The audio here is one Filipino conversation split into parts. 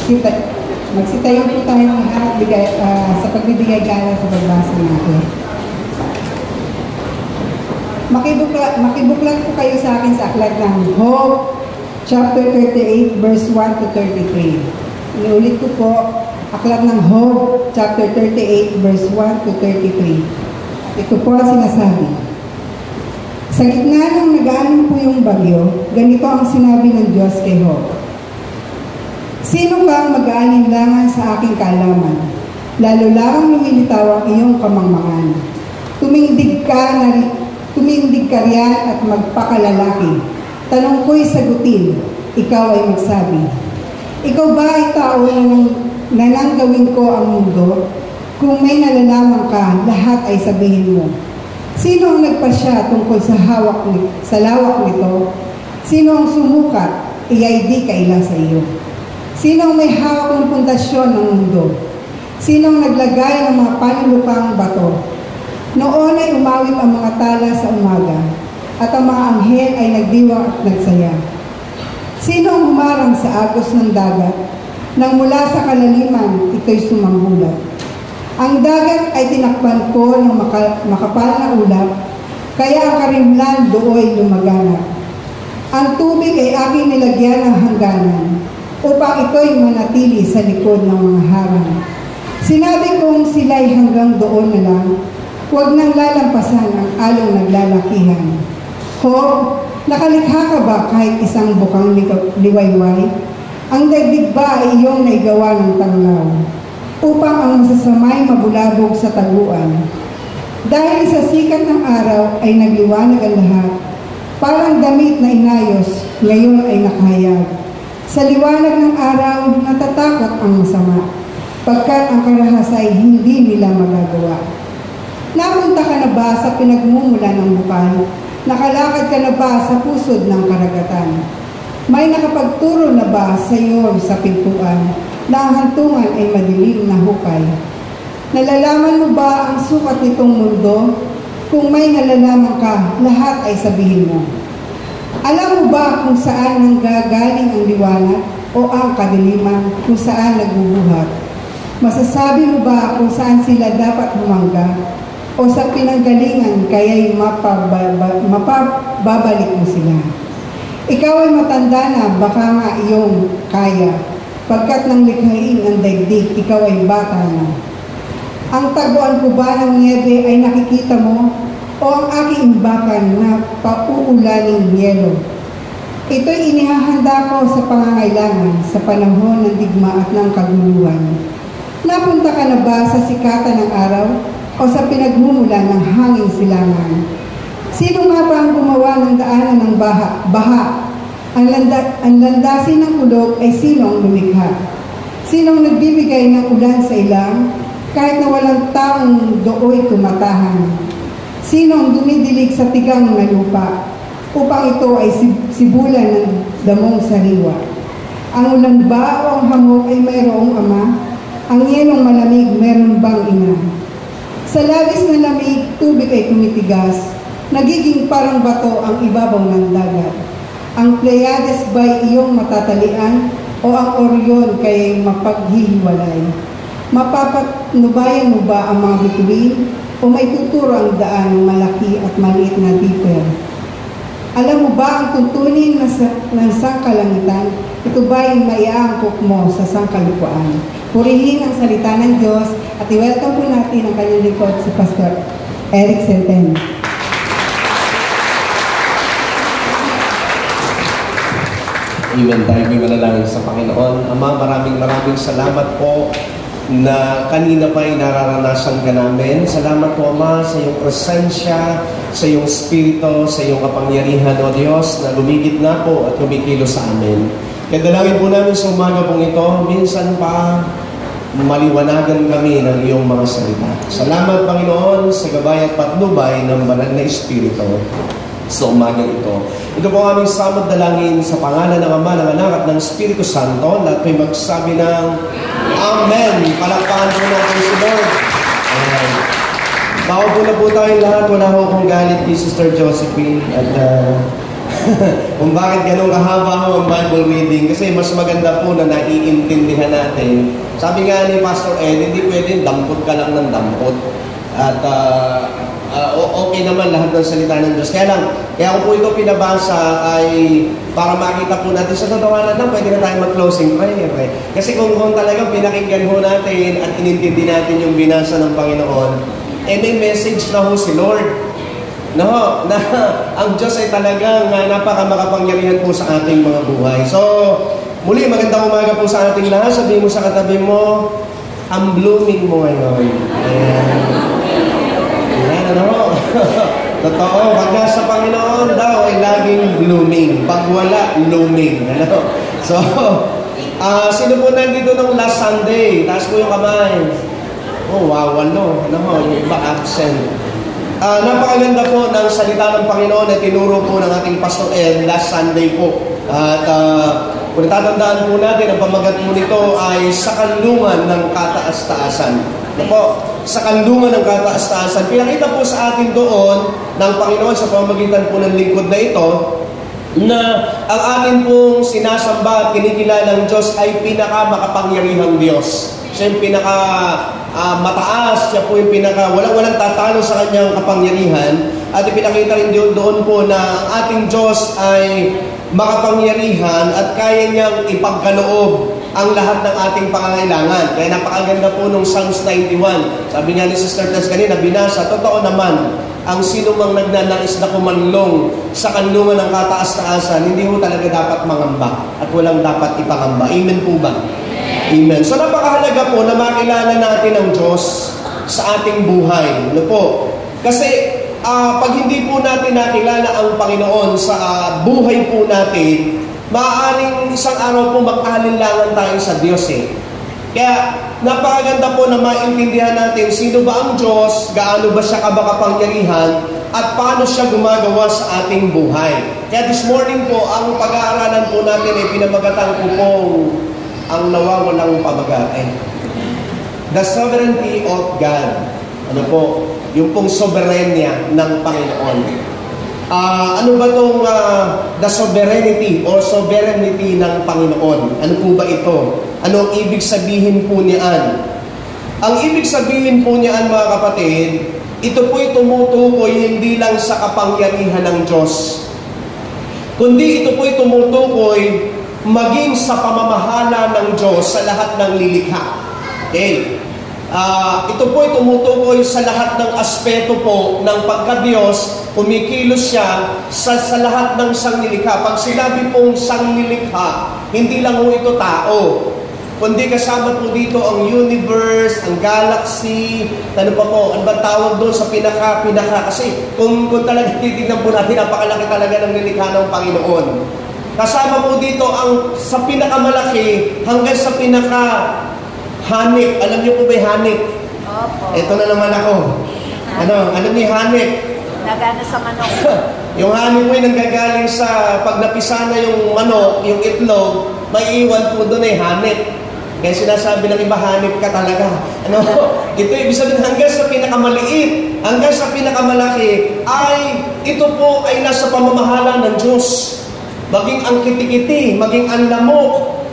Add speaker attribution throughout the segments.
Speaker 1: Magsitayo po tayo ng lahat sa pagbibigay gala sa pagbasa natin. Makibuklat po kayo sa akin sa aklat ng Hope, chapter 38, verse 1 to 33. Inuulit ko po, aklat ng Hope, chapter 38, verse 1 to 33. Ito po ang sinasabi. Sa gitna ng nag-aanon po yung bagyo, ganito ang sinabi ng Diyos kay Hope. Sino kang mag-aalinlangan sa aking kaalaman? Lalo lang lumilitaw ang iyong kamangmangan. Tumindig ka riyan at magpakalalaki. Tanong ko'y sagutin, ikaw ay magsabi. Ikaw ba ay tao na nang gawin ko ang mundo? Kung may nalalaman ka, lahat ay sabihin mo. Sino ang nagpasya tungkol sa lawak nito? Sino ang sumukat, iya'y di kaila sa iyo? Sino ang may hawak ng pundasyon ng mundo? Sino ang naglagay ng mga panlupang bato? Noon ay umawit ang mga tala sa umaga, at ang mga anghel ay nagdiwang at nagsaya. Sino ang humarang sa agos ng dagat? Nang mula sa kalaliman, ito'y sumambulat. Ang dagat ay tinakpan ko ng makapal na ulap, kaya ang karimlan dooy lumaganap. Ang tubig ay aking nilagyan ng hangganan, upang ito'y manatili sa likod ng mga harang. Sinabi kong sila'y hanggang doon na lang, huwag nang lalampasan ang along naglalakihan. Hope, nakalikha ka ba kahit isang bukang liwayway? Ang daigdig ba ay iyong naigawa ng tanglaw, upang ang masasamay mabulabog sa taguan? Dahil sa sikat ng araw ay nagliwanag ang lahat, parang damit na inayos, ngayon ay nakahayag. Sa liwanag ng araw, natatakot ang masama, pagkat ang karahas ay hindi nila magagawa. Napunta ka na ba sa pinagmumula ng bukal? Nakalakad ka na ba sa pusod ng karagatan? May nakapagturo na ba sa iyo sa pintuan na ang hantungan ay madilim na hukay? Nalalaman mo ba ang sukat nitong mundo? Kung may nalalaman ka, lahat ay sabihin mo. Alam mo ba kung saan nanggagaling ang liwanag o ang kadiliman kung saan nagbubuhat? Masasabi mo ba kung saan sila dapat humangga? O sa pinanggalingan kaya'y mapababalik mo sila? Ikaw ay matanda na, baka nga iyong kaya. Pagkat nang likhain ang daigdig, ikaw ay bata na. Ang taguan ko ba ng niebe ay nakikita mo? O ang aking imbakan na pauulaning yelo? Ito'y inihahanda ko sa pangangailangan sa panahon ng digma at ng kaguluhan. Napunta ka na ba sa sikatan ng araw o sa pinagmumula ng hanging silangan? Sino nga ba ang gumawa ng daanan ng baha? Ang landasin ng ulog ay sino ang lumikha? Sino ang nagbibigay ng ulan sa ilang, kahit na walang taong dooy tumatahan? Sino ang dumidilig sa tigang na lupa, upang ito ay sibulan ng damong sariwa? Ang ulan ba o ang hamog ay mayroong ama? Ang yenong malamig meron bang ina? Sa labis na lamig, tubig ay tumitigas, nagiging parang bato ang ibabaw ng dagat. Ang Pleiades ba'y iyong matatalian o ang Orion kaya'y mapaghihiwalay? Mapapatnubayan mo ba ang mga bituin o may tuturo ang daan ng malaki at maliit na dipper? Alam mo ba ang tuntunin ng sangkalangitan? Ito ba'y maiaangkok mo sa sangkalupaan? Purihin ang salita ng Diyos at i-welcome po natin ang kanyang likod, si Pastor Eric Centeno.
Speaker 2: Amen. Tayo may manalangin sa Panginoon. Ama, maraming salamat po na kanina pa ay nararanasan ka namin. Salamat po, Ama, sa iyong presensya, sa iyong spirito, sa iyong kapangyarihan, O Diyos, na lumigit na po at kumikilos sa amin. Kaya dalangin po namin sa umaga pong ito, minsan pa maliwanagan kami ng iyong mga salita. Salamat, Panginoon, sa gabay at patnubay ng banal na Espiritu sa umaga ito. Ito po aming samad dalangin sa pangalan ng Ama, ng Anak at ng Espiritu Santo. Lahat may magsabi ng Amen. Palakpakan po natin si Lord. Amen. Paupo na po tayong lahat. Wala ho akong galit kay Sister Josephine. At kung bakit ganun kahaba ho ang Bible reading. Kasi mas maganda po na naiintindihan natin. Sabi nga ni Pastor Ed, hindi pwedeng dampot ka lang ng dampot. At okay naman lahat ng salita ng Diyos. Kaya ako po ito pinabasa ay para makita po natin sa tatawanan na pwede na tayo mag-closing prayer. Kasi kung talagang pinakinggan ho natin at inintindi natin yung binasa ng Panginoon, may message na ho si Lord. No, na ang Diyos ay talagang napakamakapangyarihan po sa ating mga buhay. So, muli, magandang umaga po sa ating lahat. Sabihin mo sa katabi mo, ang blooming mo ngayon. Ayan. Ayan, ano? Totoo, pag nasa Panginoon daw ay laging blooming. Pag wala, looming. Ano? So, sino po nandito nung last Sunday? Taas po yung kamay. Oh, wow, ano? Yung iba absent. Napakaganda po ng salita ng Panginoon na tinuro po ng ating Pastor Ed last Sunday po. At kung natatandaan po natin, ang pamagat po nito ay sa kanlungan ng kataas-taasan. Po, sa kanlungan ng kataas-taasan. Pinakita po sa atin doon ng Panginoon sa pamamagitan po ng lingkod na ito na ang atin pong sinasamba at kinikilalang Diyos ay pinakamakapangyarihang Diyos. Siya yung mataas, siya po yung walang tatalo sa kanyang kapangyarihan. At ipinakita rin doon po na ang ating Diyos ay makapangyarihan at kaya niyang ipagkaloob ang lahat ng ating pangangailangan. Kaya napakaganda po nung Psalms 91. Sabi nga ni Sister Tess kanina, binasa, totoo naman, ang sino mang nagnanais na kumanlong sa kanlungan ng kataas-taasan, hindi mo talaga dapat mangamba at walang dapat ipangamba. Amen po ba? Amen. So napakahalaga po na makilala natin ang Diyos sa ating buhay. Ano po? Kasi pag hindi po natin nakilala ang Panginoon sa buhay po natin, maaaring isang araw po mag-alinlangan tayo sa Diyos eh. Kaya napakaganda po na maintindihan natin sino ba ang Diyos, gaano ba siya kabakapangyarihan, at paano siya gumagawa sa ating buhay. Kaya this morning po, ang pag-aaralan po natin ay pinamagatan ko pong ang nawawalang pamagate. The sovereignty of God. Ano po? Yung pong soberenya ng Panginoon. Ano ba itong the sovereignty or sovereignty ng Panginoon? Ano po ba ito? Ano ang ibig sabihin po niyan? Ang ibig sabihin po niyan, mga kapatid, ito po'y tumutukoy hindi lang sa kapangyarihan ng Diyos, kundi ito po'y tumutukoy maging sa pamamahala ng Diyos sa lahat ng lilikha. Okay? Ito po ay tumutukoy sa lahat ng aspeto po ng pagka-Diyos, kumikilos siya sa lahat ng sangnilikha. Pag sinabi pong sangnilikha, hindi lang po ito tao, kundi kasama po dito ang universe, ang galaxy, ano pa po, ano ba tawag doon sa pinaka, kasi kung talaga titignan po natin, napakalaki talaga ng nilikha ng Panginoon. Kasama po dito ang sa pinakamalaki hanggang sa pinaka-hanip. Alam niyo po ba yung hanip?
Speaker 3: Opo.
Speaker 2: Ito na naman ako. Alam niyo yung hanip?
Speaker 3: Nagana sa manok.
Speaker 2: Yung hanip po yung nanggagaling sa pag napisa na yung manok, yung itlog, may iwan po doon hanip. Kaya sinasabi ng iba, hanip ka talaga. Ito ibig sabihin hanggang sa pinakamaliit, hanggang sa pinakamalaki, ay ito po ay nasa pamamahala ng Diyos. Maging ang kitikiti, maging ang lamok,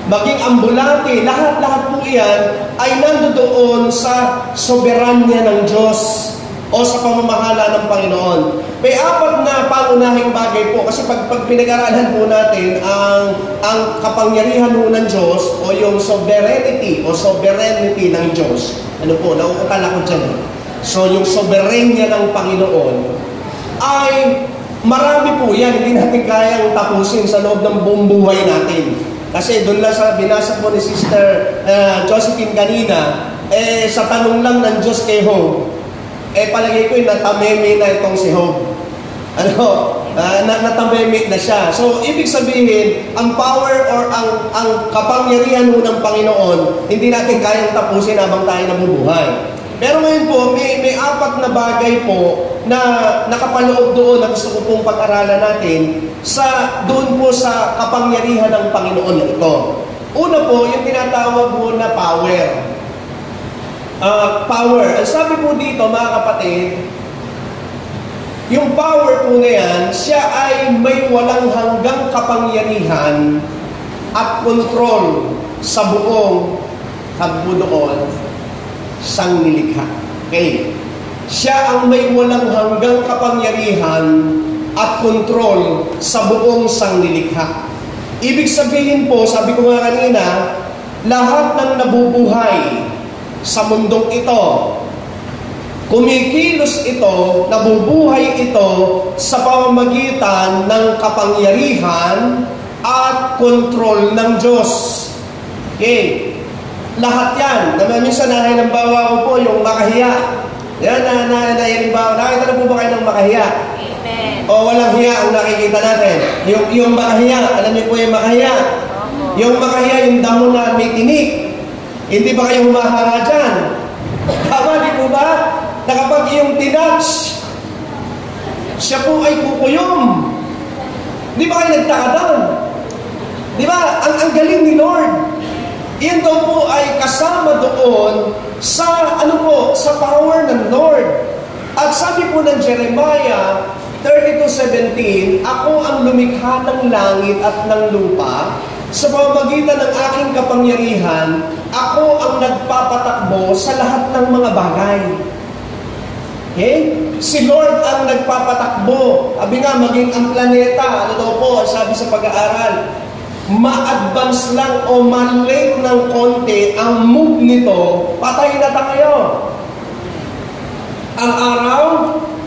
Speaker 2: maging ang bulati, lahat-lahat po iyan ay nandoon sa soberanya ng Diyos o sa pamamahala ng Panginoon. May apat na pangunahing bagay po kasi pag pinag-aralan po natin ang kapangyarihan po ng Diyos o yung sovereignty ng Diyos. Ano po, nauutal ako dyan. So yung soberenya ng Panginoon ay marami po yan, hindi natin kayang tapusin sa loob ng buong buhay natin. Kasi doon lang sa binasa po ni Sister Josephine kanina, sa tanong lang ng Diyos kay Job, palagay ko natameme na itong si Job. Natameme na siya. So, ibig sabihin, ang power or ang kapangyarihan ng Panginoon, hindi natin kayang tapusin habang tayo nabubuhay. Pero ngayon po, may apat na bagay po na nakapaloob doon na gusto ko pong pag-aralan natin doon po sa kapangyarihan ng Panginoon na ito. Una po, yung tinatawag po na power. Power. Ang sabi po dito, mga kapatid, Yung power po na yan, siya ay may walang hanggang kapangyarihan at kontrol sa buong hagbudoon sang nilikha. Okay. Siya ang may walang hanggang kapangyarihan at kontrol sa buong sangnilikha. Ibig sabihin po, sabi ko nga kanina, lahat ng nabubuhay sa mundong ito, kumikilos ito, nabubuhay ito sa pamamagitan ng kapangyarihan at kontrol ng Diyos. Okay. Lahat yan. Minsan nahalimbawa ko po yung makahiya. Yan, nahalimbawa. Nakita na po ba kayo ng makahiya?
Speaker 3: Amen.
Speaker 2: O walang hiya ang nakikita natin. Yung makahiya, alam niyo po yung makahiya. Yung makahiya, yung damo na may tinik. Hindi ba kayo humahanga dyan? Tama, di po ba? Na kapag yung tinouch, siya po ay kukuyom. Di ba kayo nagtaka doon? Di ba? Ang galing ni Lord. Iyan daw po ay kasama doon sa sa power ng Lord. At sabi po ng Jeremiah 32:17, ako ang lumikha ng langit at ng lupa, sa pamamagitan ng aking kapangyarihan, ako ang nagpapatakbo sa lahat ng mga bagay. Okay? Si Lord ang nagpapatakbo. Sabi nga, maging ang planeta, ano daw po, sabi sa pag-aaral, ma-advance lang o ma-late ng konti ang move nito, patay na tayo. Ang araw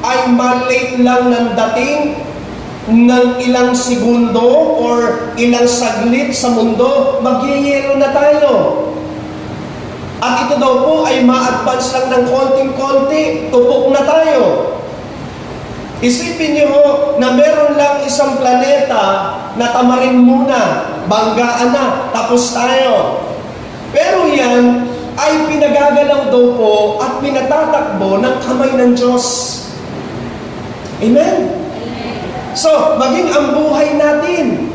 Speaker 2: ay ma-late lang ng dating ng ilang segundo or ilang saglit sa mundo, magyayelo na tayo. At ito daw po ay ma-advance lang ng konting-konti, tupok na tayo. Isipin niyo na meron lang isang planeta na tamarin muna, banggaan na, tapos tayo. Pero yan ay pinagagalaw daw po at pinatatakbo ng kamay ng Diyos. Amen? So, maging ang buhay natin.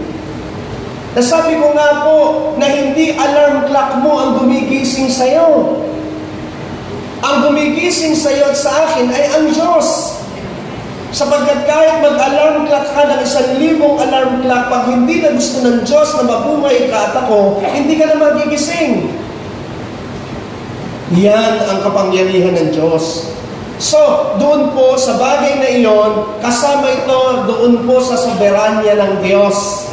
Speaker 2: Nasabi ko nga po na hindi alarm clock mo ang gumigising sa'yo. Ang gumigising sa'yo at sa akin ay ang Diyos. Sapagkat kahit mag-alarm clock ka ng 1,000 alarm clock, pag hindi na gusto ng Diyos na mabuhay ka at ako, hindi ka na magigising. Yan ang kapangyarihan ng Diyos. So, doon po sa bagay na iyon, kasama ito doon po sa soberanya ng Diyos.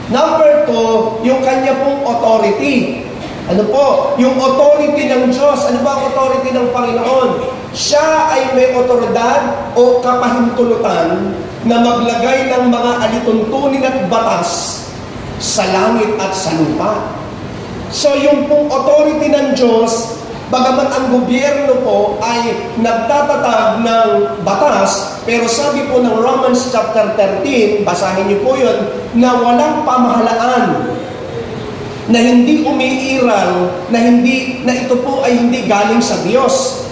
Speaker 2: Number 2, yung kanya pong authority. Ano po? Yung authority ng Diyos. Ano ba ang authority ng Panginoon? Siya ay may otoridad o kapahintulutan na maglagay ng mga alituntunin at batas sa langit at sa lupa. So yung pong authority ng Diyos, bagamat ang gobyerno po ay nagtatatag ng batas, pero sabi po ng Romans chapter 13, basahin niyo po yun, na walang pamahalaan, na hindi umiiral, na ito po ay hindi galing sa Diyos.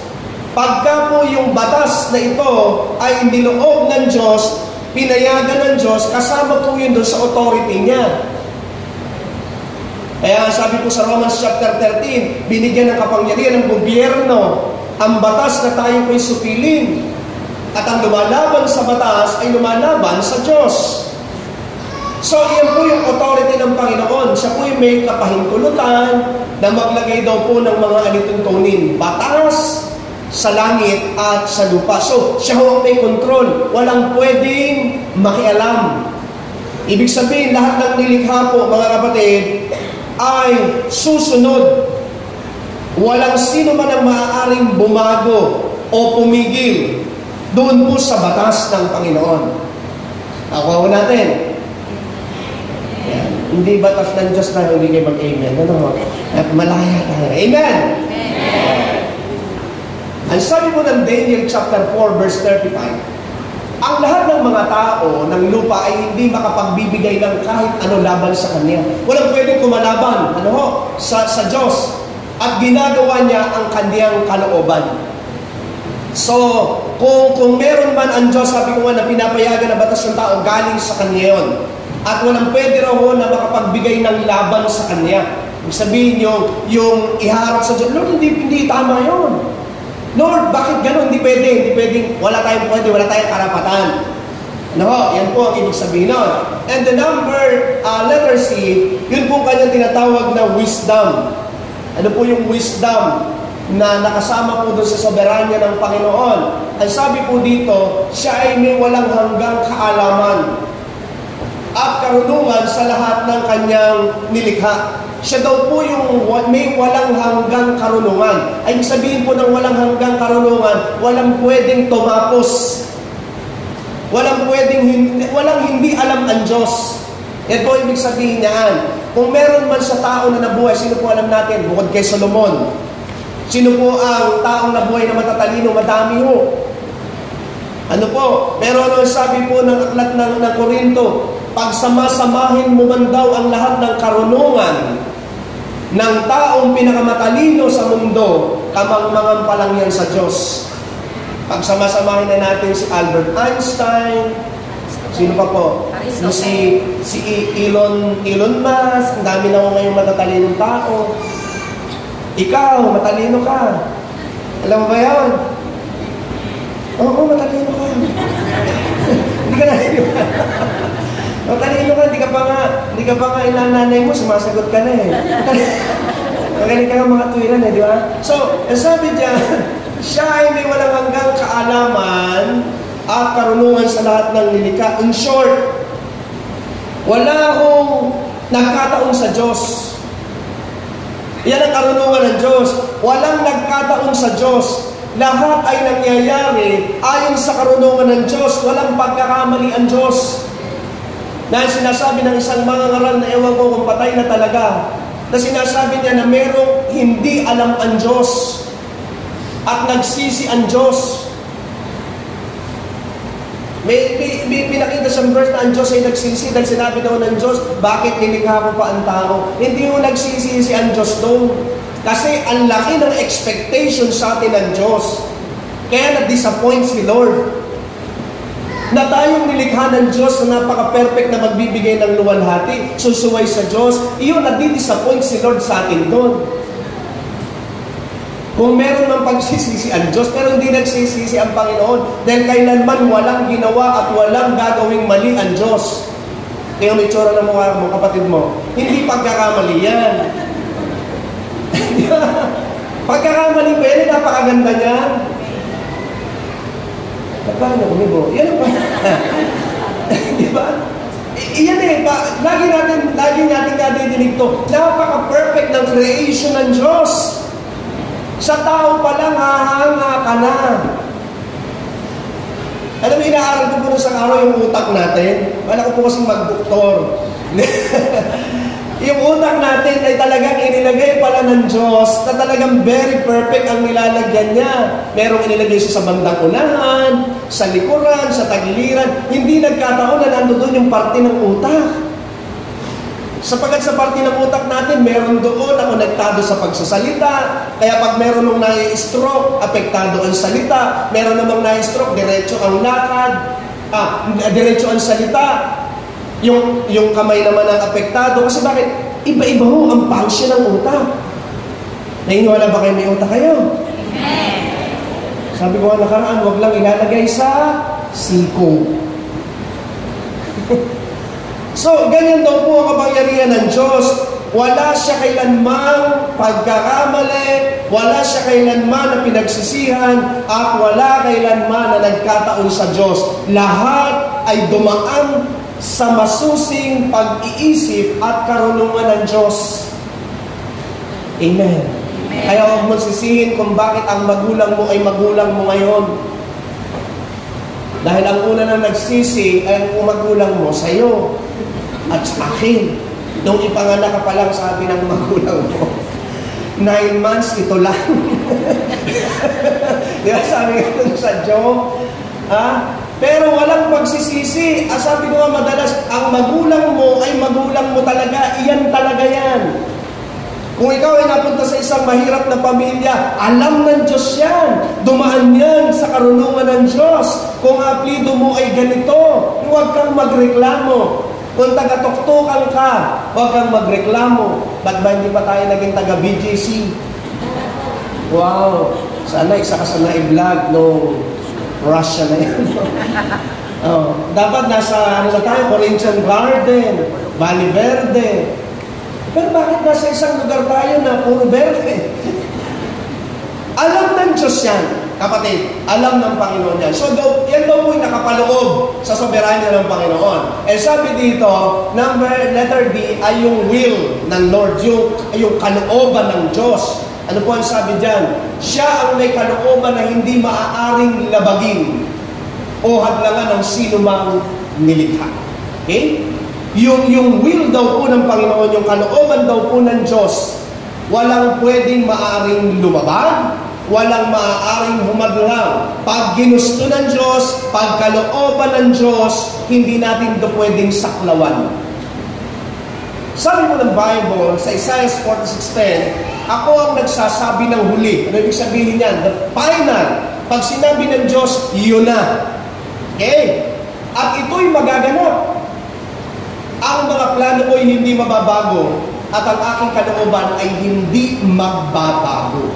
Speaker 2: Pagka po yung batas na ito ay niloob ng Diyos, pinayagan ng Diyos, kasama po yun doon sa authority niya. Kaya sabi po sa Romans chapter 13, binigyan ng kapangyarihan ng gobyerno ang batas na tayo po'y supilin. At ang lumalaban sa batas ay lumalaban sa Diyos. So, iyan po yung authority ng Panginoon. Siya po yung may kapahintulutan na maglagay daw po ng mga alituntunin. Batas sa langit at sa lupa. So, siya ho ang may control. Walang pwedeng makialam. Ibig sabihin, lahat ng nilikha po, mga kapatid, ay susunod. Walang sino man ang maaaring bumago o pumigil doon po sa batas ng Panginoon. Nakuha natin. Yan. Hindi batas ng Diyos na hindi kayo mag-amen. Ano? At malaya tayo. Amen! Ang sabi po ng Daniel chapter 4 verse 35, ang lahat ng mga tao ng lupa ay hindi makapagbibigay ng kahit ano laban sa Kanya. Walang pwedeng kumalaban sa Diyos. At ginagawa niya ang Kanyang kalooban. So, kung meron man ang Diyos, sabi ko nga na pinapayagan na batas ng tao, galing sa Kanya yun. At walang pwede raw na makapagbigay ng laban sa Kanya. Ibig sabihin yung iharap sa Diyos, Lord, hindi tama yun. Lord, bakit gano'n? Hindi pwede, hindi pwedeng, wala tayong karapatan. No, yan po ang ibig sabihin nun. And the letter C, yun po kanyang tinatawag na wisdom. Ano po yung wisdom na nakasama po doon sa soberanya ng Panginoon? Ang sabi po dito, siya ay may walang hanggang kaalaman at karunungan sa lahat ng kanyang nilikha. Siya daw po yung may walang hanggang karunungan. Ay sabihin po ng walang hanggang karunungan, walang pwedeng tumapos. Walang hindi alam ang Diyos. Yan po ibig sabihin niyan. Kung meron man sa tao na nabuhay, sino po alam natin? Bukod kay Solomon. Sino po ang taong nabuhay na matatalino? Madami ho. Ano po? Pero ano sabi po ng aklat ng Korinto? Pagsama-samahin mo man daw ang lahat ng karunungan ng taong pinakamatalino sa mundo, kamangmangan pa lang yan sa Diyos. Pagsama-samahin na natin si Albert Einstein, sino pa po? Si Elon Musk, ang dami na ko ngayong matatalinong tao. Ikaw, matalino ka. Alam mo ba yan? Oo, matalino ka. Hindi ka naniniwala. Matalino ka, hindi ka pa nga inananay mo, sumasagot ka na eh. Magaling ka nga mga tuwiran eh, di ba? So, sabi diyan, siya ay may walang hanggang kaalaman at karunungan sa lahat ng nilikha. In short, wala akong nagkataon sa Diyos. Yan ang karunungan ng Diyos. Walang nagkataon sa Diyos. Lahat ay nangyayari ayon sa karunungan ng Diyos. Walang pagkakamali ang Diyos. Na sinasabi ng isang mangangaral na ewan ko kung patay na talaga, na sinasabi niya na merong hindi alam ang Diyos at nagsisi ang Diyos. May pinakita sa verse na ang Diyos ay nagsisi dahil sinabi daw ng Diyos, bakit nilikha ko pa ang tao? Hindi mo nagsisisi ang Diyos doon. Kasi ang laki ng expectation sa atin ng Diyos. Kaya na-disappoint si Lord. Na tayong nilikha ng Diyos na napaka-perfect na magbibigay ng luwalhati, susuway sa Diyos, iyon na-disappoint si Lord sa atin doon. Kung meron ng pagsisisi ang Diyos, pero hindi nagsisisi ang Panginoon, dahil kailanman walang ginawa at walang gagawing mali ang Diyos. Kaya may tsura ng mukha mo, kapatid mo, hindi pagkakamali yan. Pagkakamali pa yan, napakaganda niyan. Paano umibo? Yan ang pa. Di ba? Iyan eh, lagi natin kadidinig to. Napaka-perfect ng creation ng Diyos. Sa tao pa lang, hahanga ka na. Alam mo, inaaral ko po nung isang araw yung utak natin. Wala ko po kasing mag-doktor. Yung utak natin ay talagang inilagay pala ng Diyos na talagang very perfect ang nilalagyan niya. Merong inilagay siya sa bandang unahan, sa likuran, sa tagiliran. Hindi nagkataon na nandoon yung parte ng utak. Sapagat sa parte ng utak natin, meron doon na konektado sa pagsasalita. Kaya pag meron nung nai-stroke, apektado ang salita. Meron namang nai-stroke, diretso ang lakad. Diretso ang salita. Yung kamay naman ang apektado. Kasi bakit? Iba-iba ho ang function ng utak. Nainiwala ba kayo may utak kayo? Sabi ko nga nakaraan, huwag lang ilalagay sa siko. So, ganyan daw po ang kapangyarihan ng Diyos. Wala siya kailanman pagkakamali, wala siya kailanman na pinagsisihan, at wala kailanman na nagkataon sa Diyos. Lahat ay dumaan sa masusing pag-iisip at karunungan ng Diyos. Amen. Kaya huwag mo sisihin kung bakit ang magulang mo ay magulang mo ngayon. Dahil ang una na nagsisi ay ang magulang mo sa iyo at sa akin. Nung ipanganak ka pa lang, sabi ng magulang mo, 9 months, ito lang. Di ba sabi nga sa joke? Pero walang pagsisisi. Sabi ko nga madalas, ang magulang mo ay magulang mo talaga. Iyan talaga yan. Kung ikaw ay napunta sa isang mahirap na pamilya, alam ng Diyos yan. Dumaan yan sa karunungan ng Diyos. Kung apelido mo ay ganito, huwag kang magreklamo. Kung taga-tuktukan ka, huwag kang magreklamo. Ba't ba hindi pa tayo naging taga-BGC? Wow! Sana isa ka sa na-vlog nung Russia na yan. Oh, dapat nasa Corinthian Garden, Valle Verde. Pero bakit nasa isang lugar tayo na puro verde? Alam ng Diyos yan, kapatid. Alam ng Panginoon yan. So, yan daw po'y nakapaloob sa soberanya ng Panginoon. Eh sabi dito, letter B ay yung will ng Lord, yung kalooban ng Diyos. Ano po ang sabi dyan? Siya ang may kalooban na hindi maaaring labagin o hadlangan ng sino mang nilikha. Okay? Yung will daw po ng Panginoon, yung kalooban daw po ng Diyos, walang pwedeng maaaring lumabag, walang maaaring humadlang. Pag ginusto ng Diyos, pag kalooban ng Diyos, hindi natin ito pwedeng saklawan. Sabi mo ng Bible, sa Isaiah 46:10, ako ang nagsasabi ng huli. Ano ibig sabihin yan? The final. Pag sinabi ng Diyos, yun na. Okay? At ito'y magaganap. Ang mga plano ko'y hindi mababago at ang aking kalooban ay hindi magbabago.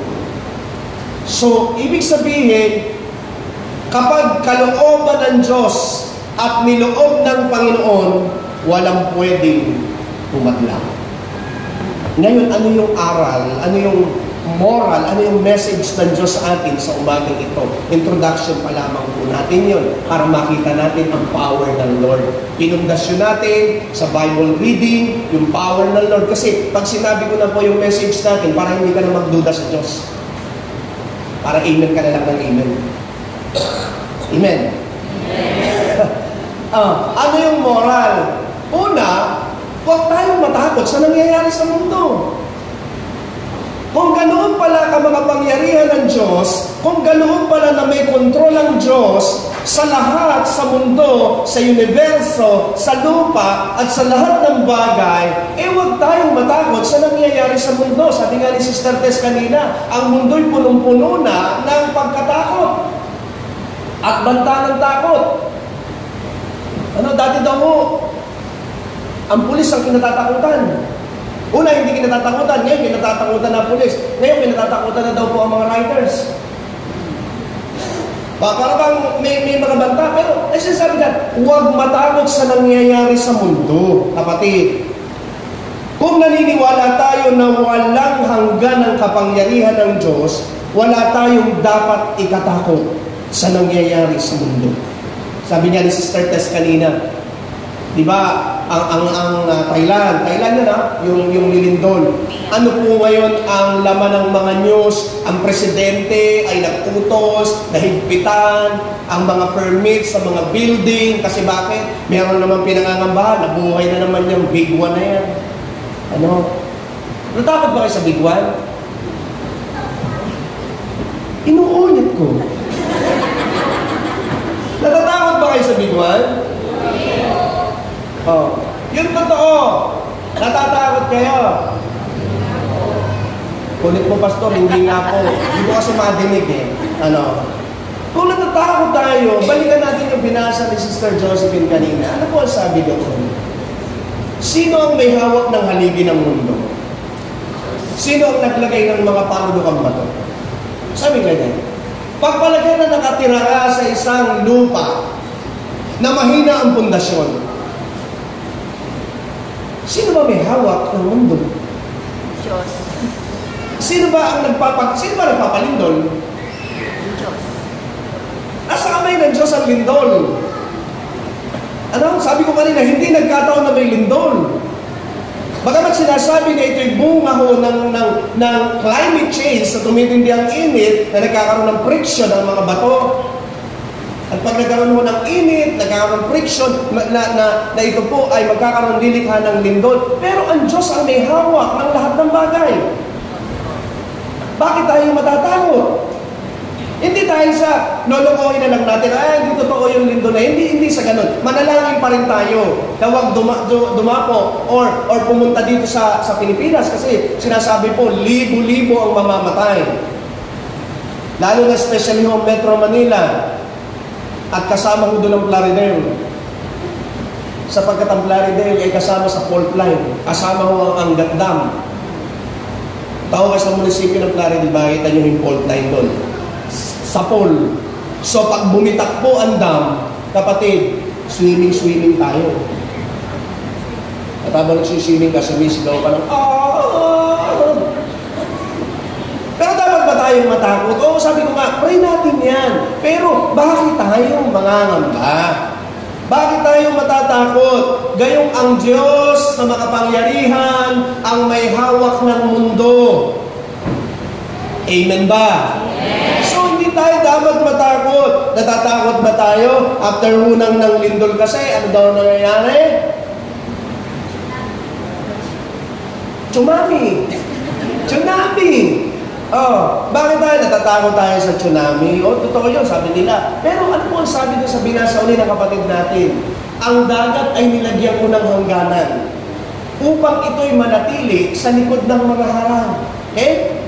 Speaker 2: So, ibig sabihin, kapag kalooban ng Diyos at niloob ng Panginoon, walang pwedeng pumadlang. Ngayon, ano yung aral? Ano yung moral? Ano yung message ng Diyos sa atin sa umagang ito? Introduction pa lamang po natin yun para makita natin ang power ng Lord. Pinundasyon natin sa Bible reading, yung power ng Lord. Kasi pag sinabi ko na po yung message natin, para hindi ka na magduda sa Diyos. Para amen ka na lang ng amen. Amen. Ano yung moral? Una, huwag tayong matakot sa nangyayari sa mundo. Kung ganoon pala ka makapangyarihan ng Diyos, kung ganoon pala na may kontrol ang Diyos sa lahat, sa mundo, sa universo, sa lupa, at sa lahat ng bagay, huwag tayong matakot sa nangyayari sa mundo. Sabi nga ni Sister Tess kanina, ang mundo'y punong-puno na ng pagkatakot at banta ng takot. Dati daw mo, ang pulis ang kinatatakutan. Una, hindi kinatatakutan. Ngayon, kinatatakutan na pulis. Ngayon, kinatatakutan na daw po ang mga writers. Para bang may mga banta. Pero, sinasabi dyan, huwag matakot sa nangyayari sa mundo, kapatid. Kung naniniwala tayo na walang hanggan ang kapangyarihan ng Diyos, wala tayong dapat ikatakot sa nangyayari sa mundo. Sabi niya ni Sister Tess kanina, di ba, ang Thailand na, yung nilindol. Ano po ngayon ang laman ng mga news? Ang presidente ay nagtutos, nahigpitan, ang mga permits sa mga building. Kasi bakit? Meron naman pinangangambahan, nabuhay na naman yung big one na yan. Natakot ba kayo sa big one? Inuulit ko. Natatakot ba kayo sa big one? Yun totoo. Natatakot kayo. Kulit mo, Pastor, hindi nga po. Hindi ko kasi madinig Kung natatakot tayo, balikan natin yung binasa ni Sister Josephine kanina. Ano po ang sabi doon? Sino ang may hawak ng haligi ng mundo? Sino ang naglagay ng mga panulukang bato? Sabi ganyan, pagpalagay na nakatira ka sa isang lupa na mahina ang pundasyon, sino ba may hawak ng mundo?
Speaker 3: Diyos.
Speaker 2: Sino ba nagpapalindol?
Speaker 3: Diyos.
Speaker 2: Nasa kamay ng Diyos ang lindol. Sabi ko kanina, hindi nagkataon na may lindol. Bagamat sinasabi na ito'y bunga ho ng climate change sa tumitindi ang init na nagkakaroon ng friction ng mga bato. At pag nagkaroon mo ng init, nagkakaroon ng friction, na ito po ay magkakaroon lilikha ng lindol. Pero ang Diyos ang may hawak ng lahat ng bagay. Bakit tayo matatakot? Hindi dahil sa lolokohin na lang natin, hindi totoo yung lindol na. Hindi sa ganun. Manalangin pa rin tayo na huwag dumapo or pumunta dito sa Pilipinas kasi sinasabi po, libo-libo ang mamamatay. Lalo na especially ho Metro Manila. At kasama ko doon ang Plaridel. Sapagkat ang Plaridel ay kasama sa fault line. Kasama ko ang Angat Dam. Tao ka sa munisipyo ng Plaridel, makikita nyo yung fault line doon. Sa pole. So pag bumitak po ang dam, kapatid, swimming tayo. At habang nagsiswimming ka, sumisigaw ka ng, Pero dapat ba tayong matakot? Oo, sabi ko nga, pray natin yan. Pero bakit tayong mangangamba? Bakit tayo matatakot? Gayong ang Diyos na makapangyarihan ang may hawak ng mundo. Amen ba? Yes. So hindi tayo dapat matakot. Natatakot ba tayo? After unang ng lindol kasi, ano daw nangyayari? Tsunami. Bakit tayo natatakot tayo sa tsunami? Totoo yun, sabi nila. Pero ano po ang sabi doon sa binasa uli ng kapatid natin? Ang dagat ay nilagyan ko ng hangganan upang ito'y manatili sa likod ng mga harang. Okay?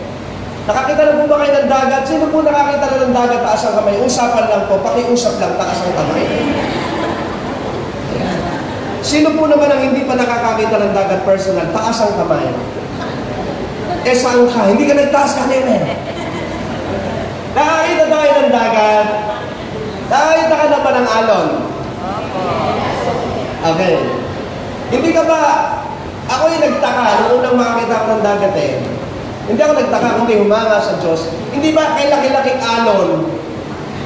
Speaker 2: Nakakita na po ba kayo ng dagat? Sino po nakakita na ng dagat taas ang kamay? Usapan lang po, pakiusap lang taas ang kamay. Sino po naman ang hindi pa nakakakita ng dagat personal? Taas ang kamay. Saan ka? Hindi ka nagtaas kanina. Nakakita tayo ng dagat. Nakakita ka na ba ng alon? Okay. Hindi ka ba, ako yung nagtaka, nung unang makakita ko ng dagat Hindi ako nagtaka kundi humanga sa Diyos. Hindi ba kay laki-laking alon,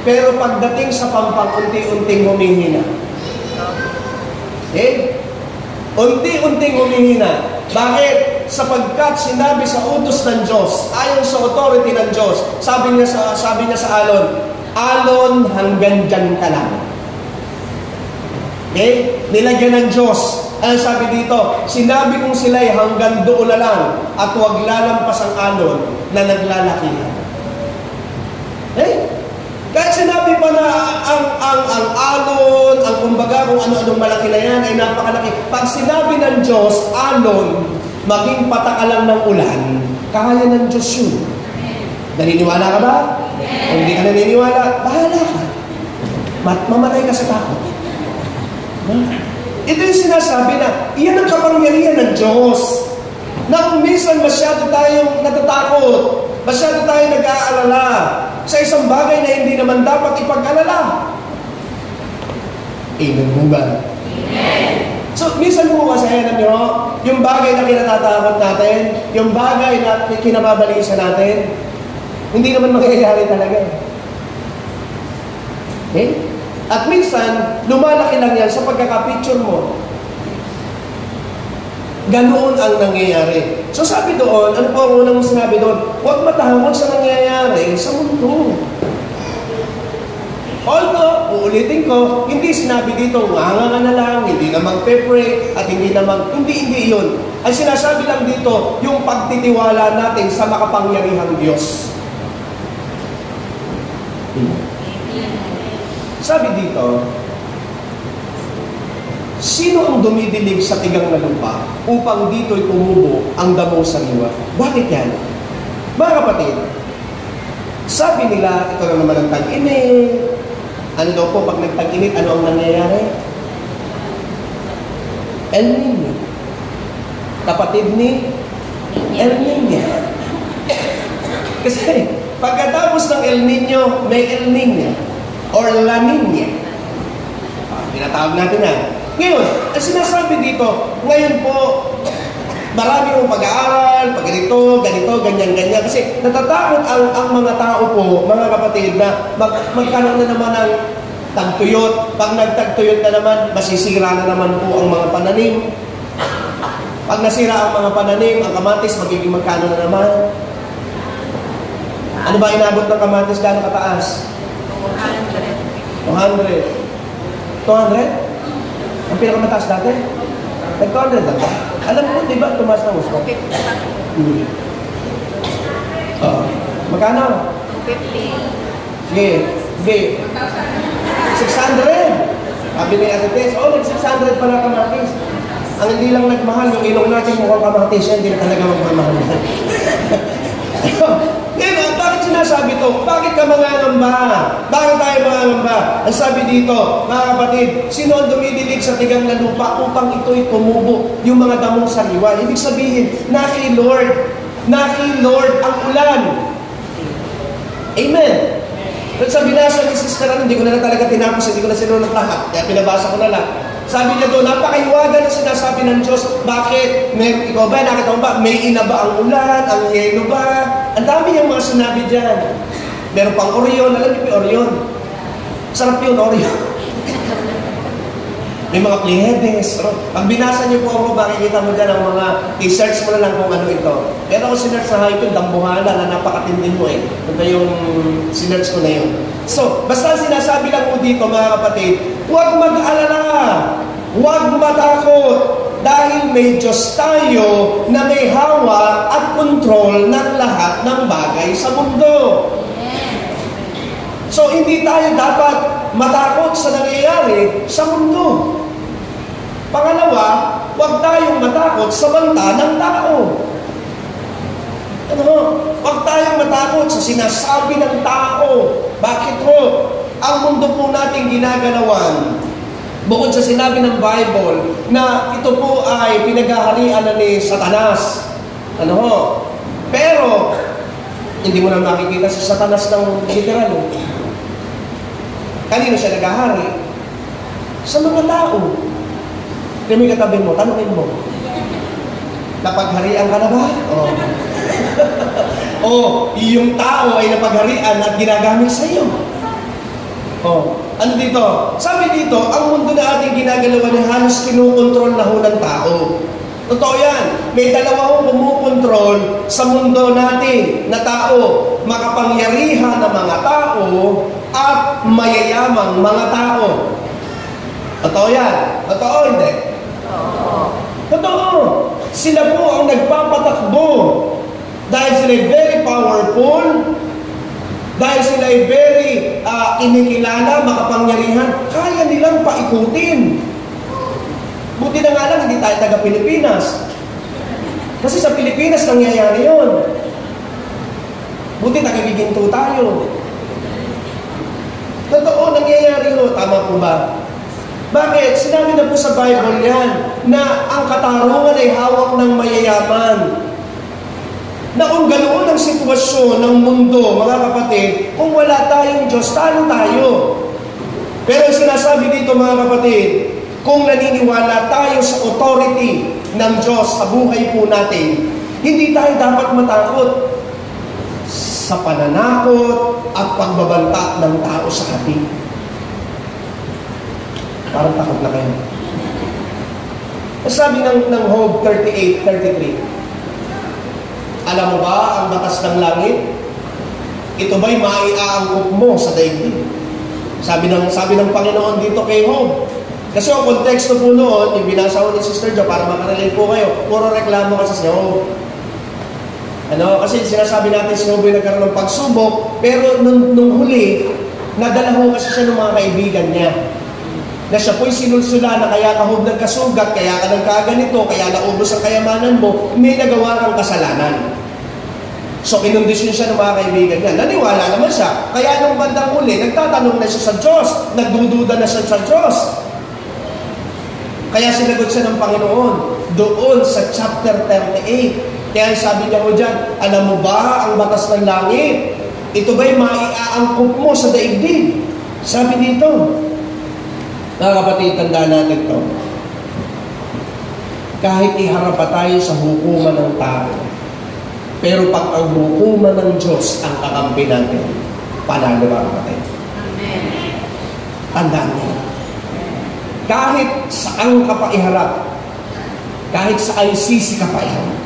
Speaker 2: pero pagdating sa pampang, unti-unting humihina. Okay? Unti-unting humihina. Bakit? Sapagkat sinabi sa utos ng Diyos, ayon sa authority ng Diyos, sabi niya sa alon hanggang dyan ka lang. Okay? Nilagyan ng Diyos. Ano sabi dito? Sinabi kong sila'y hanggang doon na lang at huwag lalampas ang alon na naglalakihan. Okay? Kahit sinabi pa na ang alon, ang kumbaga kung ano-anong malaki na yan ay napakalaki. Pag sinabi ng Diyos, alon, maging patakalan ng ulan, kaya ng Diyos yun. Naniniwala ka ba? Kung hindi ka naniniwala, bahala ka. Mamatay ka sa takot. Ito yung sinasabi na, iyan ang kapangyarihan ng Diyos. Na kung minsan masyado tayong natatakot, masyado tayong nag-aalala sa isang bagay na hindi naman dapat ipag-alala. Amen mo ba? So, minsan po kasi, alam nyo, yung bagay na kinatatakot natin, yung bagay na kinababalisa natin, hindi naman mangyayari talaga. Okay? At minsan, lumalaki lang yan sa pagkakapicture mo. Ganoon ang nangyayari. So sabi doon, ano po ang unang sinabi doon? Huwag matahawag sa nangyayari sa mundo. Although, uulitin ko, hindi sinabi dito, nganga na lang, hindi na magpe-pray, at hindi yun. Ang sinasabi lang dito, yung pagtitiwala natin sa makapangyarihang Diyos. Sabi dito, sino ang dumidilig sa tigang na lupa upang dito'y tumubo ang damong sariwa? Bakit yan? Mga kapatid, sabi nila, ito na naman ang tag-init. Ano daw po, pag nagtag-init, ano ang nangyayari? El Niño. Kapatid ni El Niño. Kasi, pagkatapos ng El Niño, may El Niño. Or La Niña. Tinatawag natin yan. Ngayon, ang sinasabi dito, ngayon po, marami mong pag-aaral, pag ganito, ganyan. Kasi natatakot ang mga tao po, mga kapatid, na magkaroon na naman ng tagtuyot. Pag nagtagtuyot na naman, masisira na naman po ang mga pananim. Pag nasira ang mga pananim, ang kamatis, magiging magkano na naman. Ano ba inabot ng kamatis? Gano'ng kataas? 200. 200? Ang pinakamataas dati? Nag-200 lang ba? Alam mo, di ba, tumaas na gusto?
Speaker 3: 50.
Speaker 2: Magkano?
Speaker 3: 50.
Speaker 2: Sige. 600. Sabi ni Ate Tess, nag-600 pala kamatis. Ang hindi lang nagmahal, yung ilong natin mukhang kamatis yan, hindi na talaga magmamahal. Ngayon, bakit sinasabi to? Bakit ka mangangamba? Bakit tayo mangangamba? Ang sabi dito, mga kapatid, sino ang dumidilig sa tigang na lupa upang ito'y tumubo yung mga damong sariwa? Ibig sabihin, na kay Lord, na kay Lord ang ulan. Amen. At sa binasa ni Sister, hindi ko na talaga tinapos, hindi ko na sinunod lahat, kaya pinabasa ko na lang. Sabi niya doon, napakaiwaga na sinasabi ng Diyos. Bakit? Ikaw ba, nakita mo ba? May ina ba ang ulan? Ang yelo ba? Ang dami niyang mga sinabi dyan. Meron pang Orion. Alam niyo pa Orion? Sarap yun, Orion. May mga Pleiades. Pag binasa niyo po ako, makikita mo dyan ang mga, i-search mo na lang kung ano ito. Pero ako sinerch sa high dambuhala na napakatindi mo eh. Ito yung sinerch ko na yun. So, basta sinasabi lang po dito mga kapatid, huwag mag-alala, huwag matakot, dahil may Diyos tayo na may hawak at kontrol ng lahat ng bagay sa mundo. So, hindi tayo dapat matakot sa nangyayari sa mundo. Pangalawa, huwag tayong matakot sa banta ng tao. Huwag tayong matakot sa sinasabi ng tao. Bakit ho? Ang mundo po natin ginagalawan, bukod sa sinabi ng Bible, na ito po ay pinaghaharian na ni Satanas. Pero, hindi mo na makikita si Satanas ng literal. Kanino siya naghahari? Sa mga tao. Kaya may katabi mo, tanungin mo, napagharian ka na ba? Yung tao ay napagharian at ginagamit sa iyo. Ano dito? Sabi dito, ang mundo na ating ginagalawan ay halos kinukontrol na ho ng tao. Totoo yan. May dalawa hong kumukontrol sa mundo natin na tao. Makapangyarihan na mga tao at mayayamang mga tao. Totoo yan. Totoo, hindi? Totoo. Sila po ang nagpapatakbo. Dahil sila ay very powerful, dahil sila ay very kinikilala, makapangyarihan, kaya nilang paikutin. Buti na nga lang, hindi tayo taga-Pilipinas. Kasi sa Pilipinas, nangyayari yun. Buti taga-Giginto tayo. Totoo, nangyayari yun. Tama po ba? Bakit? Sinabi na po sa Bible yan, na ang katarungan ay hawak ng mayayaman. Na kung ganoon ang sitwasyon ng mundo, mga kapatid, kung wala tayong Diyos, talo tayo. Pero sinasabi dito, mga kapatid, kung naniniwala tayo sa authority ng Diyos sa buhay po natin, hindi tayo dapat matakot sa pananakot at pagbabanta ng tao sa atin. Parang takot na kayo. Sabi ng Job 38:33, alam mo ba ang batas ng langit? Ito ba'y maiaangkop mo sa daigdig? Sabi ng Panginoon dito kay Job. Kasi ang konteksto po noon, yung binasa ko ni Sister Jo para makarelate po kayo, puro reklamo kasi si Job. Kasi sinasabi natin si Job ay nagkaroon ng pagsubok, pero nung huli, nadala ho kasi siya ng mga kaibigan niya. Na siya po'y sinulsula na kaya ka Job nagkasugat, kaya ka nagkaganito, kaya naubos ang kayamanan mo, may nagawa kang kasalanan. So, kinondisyon siya ng mga kaibigan niya. Naniwala naman siya. Kaya nung bandang huli, nagtatanong na siya sa Diyos. Nagdududa na siya sa Diyos. Kaya sinagot siya ng Panginoon doon sa chapter 38. Kaya sabi niya mo dyan, alam mo ba ang batas ng langit? Ito ba'y maiaangkop mo sa daigdig? Sabi dito, mga kapatid, tandaan natin ito. Kahit iharap pa tayo sa hukuman ng tao, pero pag ang hukuman ng Diyos ang kakampi natin, panalo ba kapatid?
Speaker 3: Amen.
Speaker 2: Tandaan niyo. Kahit saan ka pa iharap, kahit sa ICC ka pa iharap,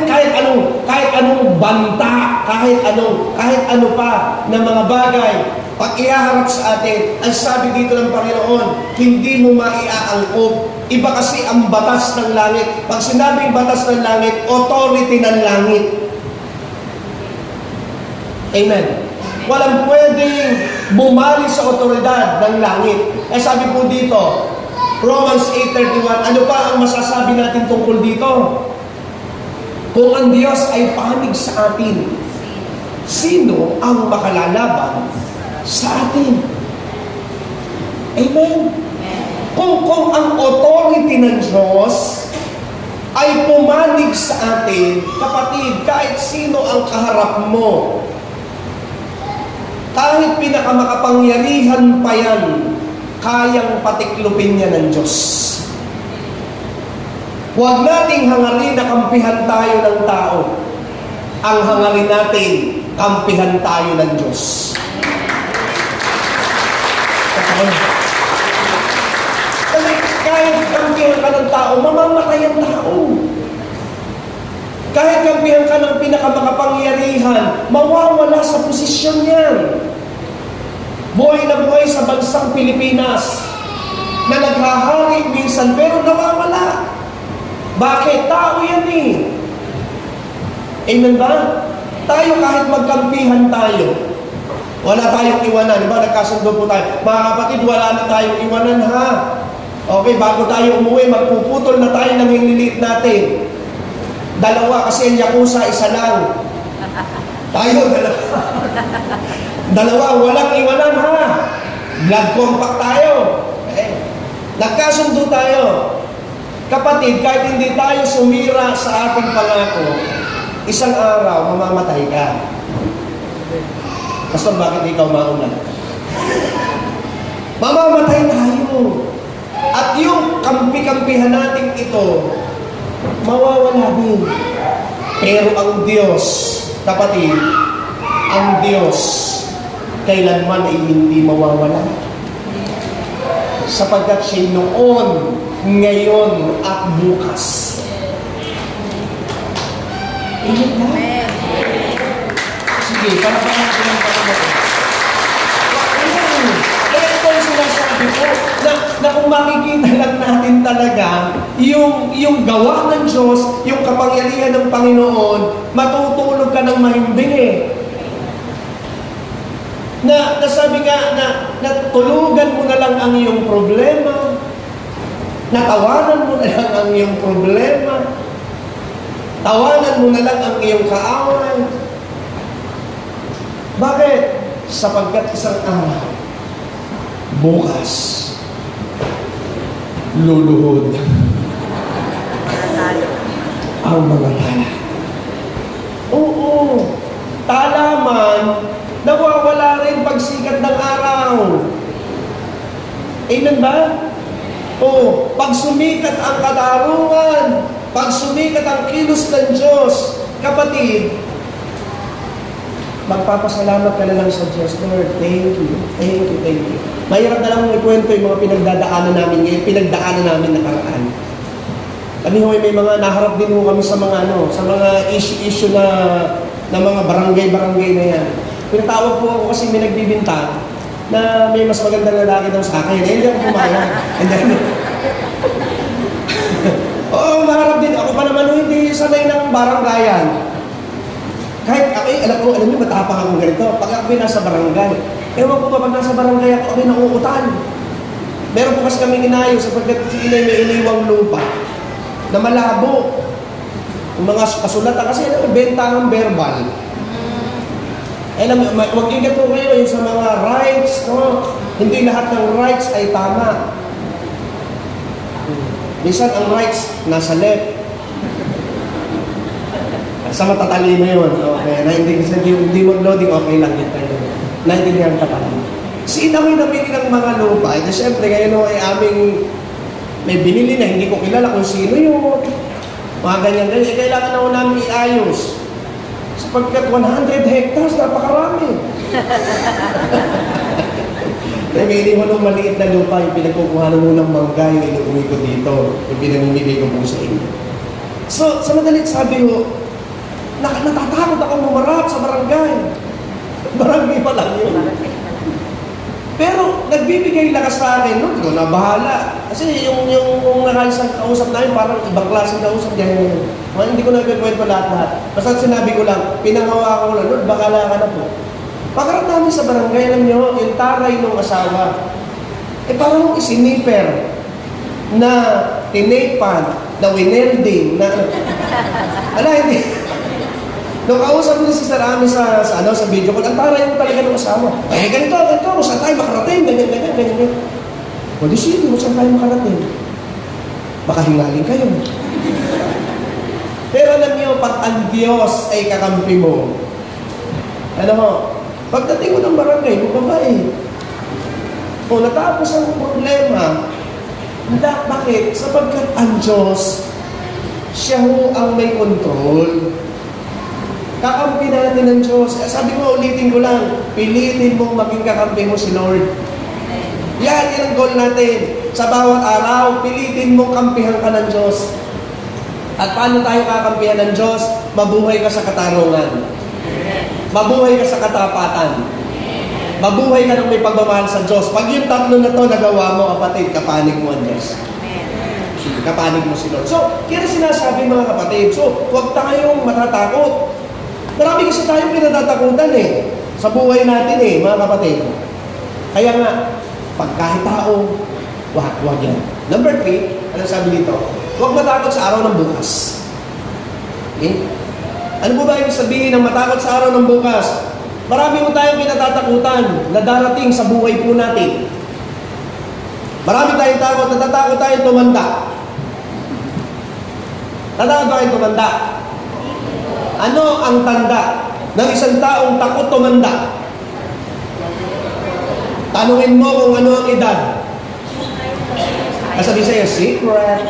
Speaker 2: kahit anong banta, kahit ano pa na mga bagay, pag ihaharap sa atin, ang sabi dito ng Panginoon, hindi mo maiaangkop. Iba kasi ang batas ng langit. Pag sinabing batas ng langit, authority ng langit. Amen. Walang pwedeng bumalik sa otoridad ng langit. Sabi po dito, Romans 8:31, ano pa ang masasabi natin tungkol dito? Kung ang Diyos ay panig sa atin, sino ang makalalaban sa atin? Amen. Kung ang authority ng Diyos ay pumanig sa atin, kapatid, kahit sino ang kaharap mo, kahit pinakamakapangyarihan pa yan, kayang patiklupin niya ng Diyos. Huwag nating hangarin na kampihan tayo ng tao. Ang hangarin natin, kampihan tayo ng Diyos. Kasi kahit kampihan ka ng tao, mamamatay ang tao. Kahit kampihan ka ng pinakamakapangyarihan, mawawala sa posisyon yan. Buhay na buhay sa bansang Pilipinas na naghahari minsan pero nawawala. Bakit? Tao yan eh. Amen ba? Tayo kahit magkampihan tayo, wala tayong iwanan. Diba? Nagkasundo po tayo. Mga kapatid, wala na tayong iwanan ha. Okay, bago tayo umuwi, magpuputol na tayo ng hiniliit natin. Dalawa kasi ang Yakuza, isa lang. Tayo, dalawa. Dalawa, walang iwanan ha. Blood compact tayo. Nagkasundo tayo. Kapatid, kahit hindi tayo sumira sa ating pangako, isang araw, mamamatay ka. Pastor, bakit ikaw mauna? Mamamatay tayo. At yung kampi-kampihan natin ito, mawawala din. Pero ang Diyos, kapatid, ang Diyos, kailanman ay hindi mawawala. Sapagkat siya noon, ngayon, at bukas.
Speaker 3: Amen.
Speaker 2: Sige, panapahan natin ang panapahan. Kaya ito ang sinasabi ko, na kung makikita lang natin talaga, yung gawa ng Diyos, yung kapangyarihan ng Panginoon, matutulog ka ng mahimbing eh. Nasabi nga na tulugan mo na lang ang iyong problema, natawanan mo na lang ang iyong problema, tawanan mo na lang ang iyong kaaway. Bakit? Sapagkat isang araw, bukas, luluhod ang mga tala. Oo, tala man, nawawala rin pagsikat ng araw. Amen ba? O, pag sumikat ang katarungan, pag sumikat ang kilos ng Diyos, kapatid, magpapasalamat ka na lang sa Diyos. Lord, thank you, thank you, thank you. Mahirap na lang ikwento yung mga pinagdadaanan namin ngayon, pinagdaanan namin nakaraan. Kami ho, may mga naharap din ho kami sa mga sa mga issue na mga barangay na yan. Pinatawag po ako kasi may nagbibintang na may mas magandang lalaki daw sa akin. Hindi ako pumayag. Oo, maharap din. Ako pa naman hindi sanay ng baranggayan. Kahit ako, alam niyo, matapang akong ganito. Pag ako nasa barangay, ewan ko ba pag nasa barangay ako nauutan. Meron po kasi kaming inayos sapagkat si inay may iniwang lupa na malabo. Yung mga kasulatan kasi bentang verbal. Huwag ingat po kayo yung sa mga rights, no? Hindi lahat ng rights ay tama. Minsan ang rights nasa left. Sa matatalino yun. Okay. Hindi mag-loading, okay lang yun. Naintindihan ka pa. Sino may nabili ng mga lupa? Ito syempre, ngayon ay aming may binili na hindi ko kilala kung sino yun. Mga ganyan-ganyan. Kailangan na namin iayos. Sapagkat 100 hectares, napakarami. May iniwan ng maliit na lupa, yung pinagkukuhanan mo ng mangga, yung inuwi ko dito, yung pinamimigay ko po sa inyo. So, sa madalit sabi ko, natatakot ako mumarap sa barangay. Barangay pa lang yun. Pero, nagbibigay lakas sa akin, no? Ikaw na bahala. Kasi yung nakalisang kausap namin, parang ibang klaseng kausap dyan. Hindi ko nagkikwento lahat-lahat. Basta sinabi ko lang, pinangawa ko lang, Lord, bahala ka na po. Pagkarap namin sa barangay, alam niyo, yung taray ng asawa, parang isiniper na tinapan, na winelding, na hindi. Nung kausap niya si Sir Ami sa video ko, ang taray mo talaga ng asawa. Ganito, saan tayo makarating, ganyan. O di sige, saan tayo makarating? Baka hingaling kayo. Pero alam niyo, pag ang Diyos ay kakampi mo, ano mo, pagdating mo ng barangay, bumaba eh. O natapos ang problema, bakit? Sapagkat ang Diyos, siya ho ang may control. Kakampi natin ng Diyos. Sabi mo, ulitin ko lang, pilitin mong maging kakampi mo si Lord. Yan ang goal natin. Sa bawat araw, pilitin mong kampihan ka ng Diyos. At paano tayo kakampihan ng Diyos? Mabuhay ka sa katarungan. Mabuhay ka sa katapatan. Mabuhay ka ng may pagmamahal sa Diyos. Pag yung tatlo na to nagawa mo, kapatid, kapanig mo ang Diyos. Kapanig mo si Lord. So, kaya sinasabi mga kapatid, so, huwag tayong matatakot. Marami kasi tayong pinatatakutan eh. Sa buhay natin eh, mga kapatid. Kaya nga, pag kahit tao, huwag yan. Number 3, ano sabi dito? Huwag matakot sa araw ng bukas. Okay? Ano po ba ibig sabihin ng matakot sa araw ng bukas? Marami po tayong pinatatakutan na darating sa buhay po natin. Marami tayong takot, natatakot tayong tumanda. Natatakot tayong tumanda. Ano ang tanda ng isang taong takot tumanda? Tanungin mo kung ano ang edad. Sabi sa'yo, secret.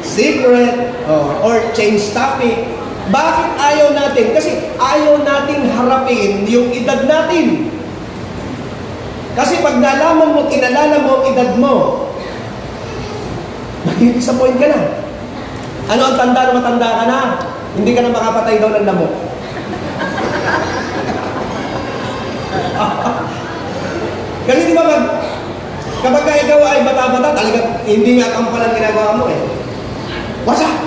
Speaker 2: Secret. Or change topic. Bakit ayaw natin? Kasi ayaw natin harapin yung edad natin. Kasi pag nalaman mo, kinalala mo ang edad mo, mag-disappoint ka na. Ano ang tanda na matanda ka na? Hindi ka na makapatay daw ng lamok. Kasi di ba kapag ikaw ay bata-bata, talagang hindi nga kampalan ginagawa mo eh. What's up?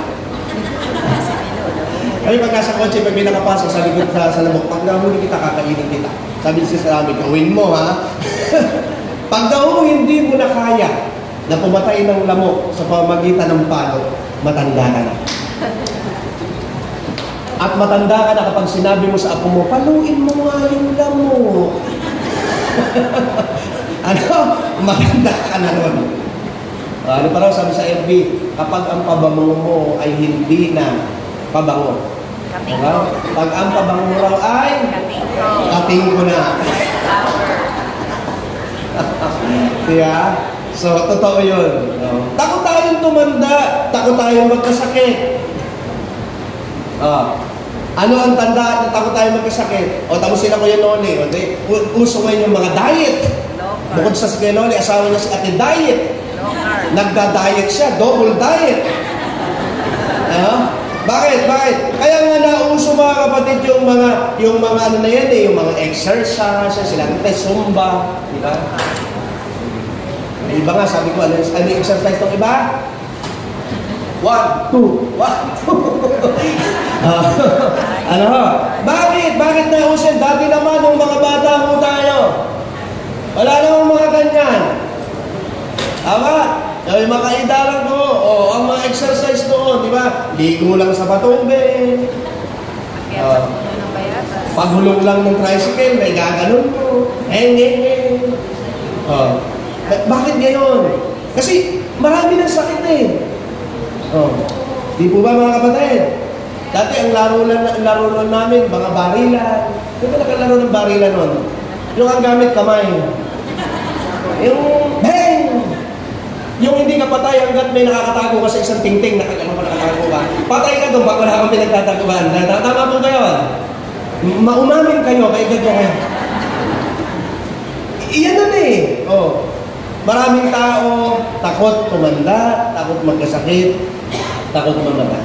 Speaker 2: Kaya pag nasa kotse, pag may nakapasok sa likod sa lamok, pag nahuli kita, kakainin kita. Sabi siya sa amin, gawin mo ha. Pag daw hindi mo na kaya na pumatay ng lamok sa pamagitan ng palo, matanda ka na. At matanda ka na kapag sinabi mo sa apo mo, paluin mo nga yung lamok. Ano? Matanda ka na nun. Ano pa raw sabi sa FB, kapag ang pabango mo ay hindi na pabango. Diba? Pag ang pabango raw ay kating ko na. Diba? So, totoo yun. Takot tayong tumanda. Takot tayong magkasakit. Ano ang tanda na takot tayong magkasakit? O, tapos sila Kuya Noli. Uso ngayon yung mga diet. Bukod sa Kuya Noli, asawa niya si Ate Diet. Nagda-diet siya. Double diet. Bakit? Kaya nga nauso mga kapatid yung mga ano na yan eh, yung mga exercise, sila Zumba, di ba? Iba nga, sabi ko, ano yung exercise ng iba? 1, 2, 1, 2. Ano? Bakit nauso? Dati naman, nung mga bata mo tayo, wala namang mga ganyan. Tama? Yung mga idaran ko, ang mga exercise doon, di ba? Ligo lang sa batube. Paghulong lang ng tricycle, may gaganon mo. Bakit ngayon? Kasi marami ng sakit eh. Di po ba mga kapatid? Dati ang laro namin, mga barilan. Di ba nakalaro ng barilan nun? Yung ang gamit kamay. Yung bang! Yung hindi ka patay hanggat may nakakatago ka sa isang tingting, nakakatago ka. Patay ka doon pag wala kang pinagtataguan. Tama po kayo. Maumamin kayo, kaigad nyo kayo. Iyan na eh. Maraming tao, takot tumanda, takot magkasakit, takot mamatay.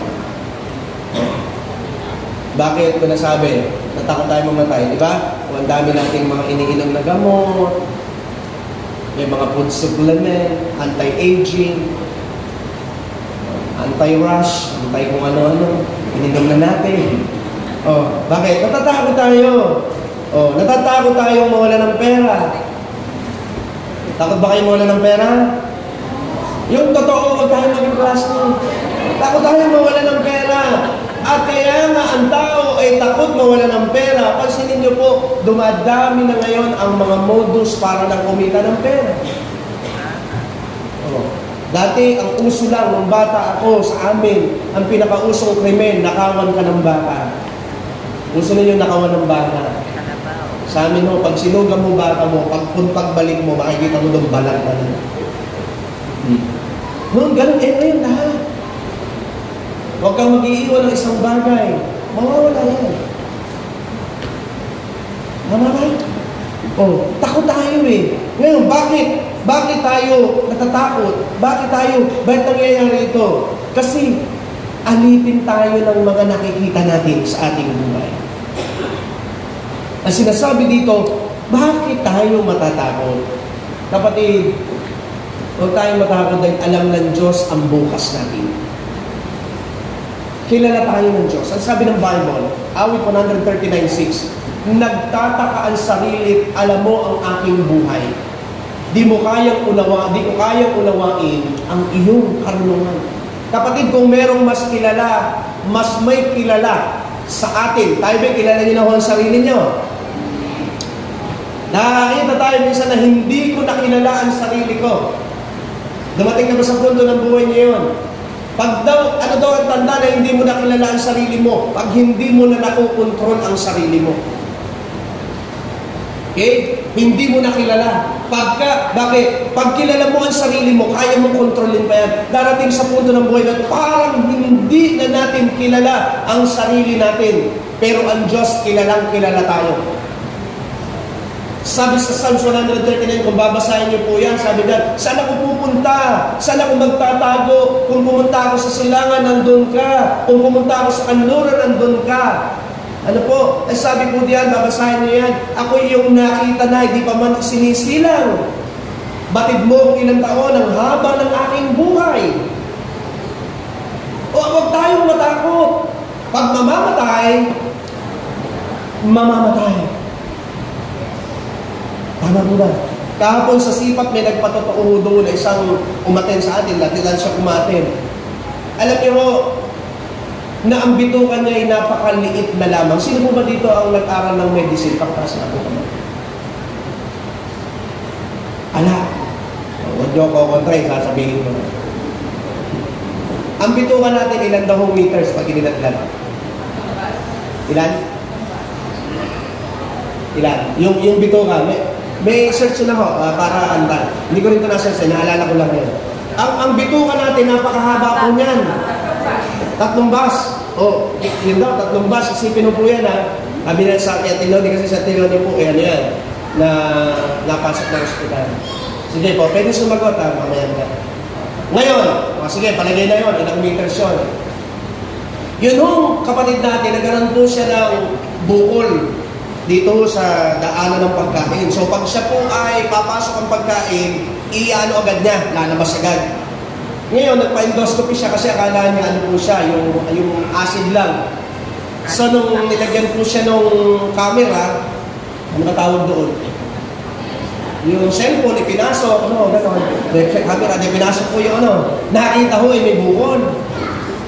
Speaker 2: Bakit ko nasabi? Natakot tayo mamatay, di ba? Ang dami nating mga iniinom na gamot, may mga food supplement, anti-aging, anti-rush, antay kung ano-ano, ininom na natin. Bakit? Natatakot tayo. Natatakot tayong mawala ng pera. Takot ba kayo mawala ng pera? Yung totoo, huwag tayo maging plastic. Takot tayo mawala ng pera. At kaya nga ang tao ay takot mawala ng pera. Pansinin niyo po, dumadami na ngayon ang mga modus para lang kumita ng pera. Dati, ang uso lang, nung bata ako sa amin, ang pinakausong krimen, nakawan ka ng bata. Uso ninyo nakawan ng bata. Sa amin ho, pag sinuga mo bata mo, pagbalik mo, makikita mo doon balat na rin. Noon, ganun, ngayon lahat. Huwag kang mag-iiwan ng isang bagay. Mawawala yan. Tama ba? Oh, takot tayo eh. Ngayon, bakit? Bakit tayo natatakot? Bakit nangyayari ito? Kasi, alipin tayo ng mga nakikita natin sa ating buhay. Ang sinasabi dito, bakit tayo matatakot? Kapatid, huwag tayong matakot dahil alam ng Diyos ang bukas natin. Kilala tayo ng Diyos. Ang sabi ng Bible, awit 139:6, nagtataka ang sarili, alam mo ang aking buhay. Di ko kayang unawain ang iyong karunungan. Kapatid, kung merong mas kilala, mas may kilala sa atin. Tayo ba, kilala niyo na ho ang sarili niyo? Nakakita tayo minsan na hindi ko nakilala ang sarili ko. Dumating ka ba sa punto ng buhay niyo yun? Pag daw, ano daw ang tanda na hindi mo nakilala ang sarili mo? Pag hindi mo na nakokontrol ang sarili mo. Okay? Hindi mo nakilala. Bakit? Pag kilala mo ang sarili mo, kaya mong kontrolin pa yan. Darating sa punto ng buhay na parang hindi na natin kilala ang sarili natin. Pero ang Diyos, kilalang kilala tayo. Sabi sa Psalms 139, kung babasahin niyo po yan, sabi na, saan ako pupunta? Saan ako magtatago? Kung pumunta ako sa silangan, nandun ka. Kung pumunta ako sa kanluran, nandun ka. Ano po? Sabi po diyan, babasahin niyo yan, ako yung nakita na, hindi pa man sinisilang. Batid mo kung ilang taon, ang haba ng aking buhay. O huwag tayong matakot. Pag mamamatay. Tama po ba? Kahapon sa Sipat, may nagpatotoo doon na isang umaten sa atin, latilan siya umaten. Alam niyo ho, na ang bitukan niya ay napakaliit na lamang. Sino po ba dito ang nag-aral ng medicine? Paktas na po naman. Ala, huwag niyo ko kontra, sasabihin ko. Ang bitukan natin, ilan daw meters pag inilatlan? Ilan? Yung bitukan, may search na ho, para andan. Hindi ko rin ito na-search, naalala ko lang yun. Ang bitukan natin, napakahaba po niyan. 3 bus. Yun daw, 3 bus. Isipin mo po yan, ha. Sabi na sa Tinoni, kasi sa Tinoni po, yan, na napasok na hospital. Sige po, pwede sumagot, ha, mamaya na. Ngayon, sige, palagay na yun, ilang meters yun. Yun ho, kapatid natin, nagkaroon po siya ng bukol dito sa daanan ng pagkain. So, pag siya po ay papasok ang pagkain, iano agad niya, lalabas agad. Ngayon, nagpa-endoscopy siya kasi akala niya ano po siya, yung acid lang. So, nung nilagyan po siya nung camera, ano ka tawag doon? Yung cellphone, ipinasok, camera, pinasok po yung nakita ho, may bukol.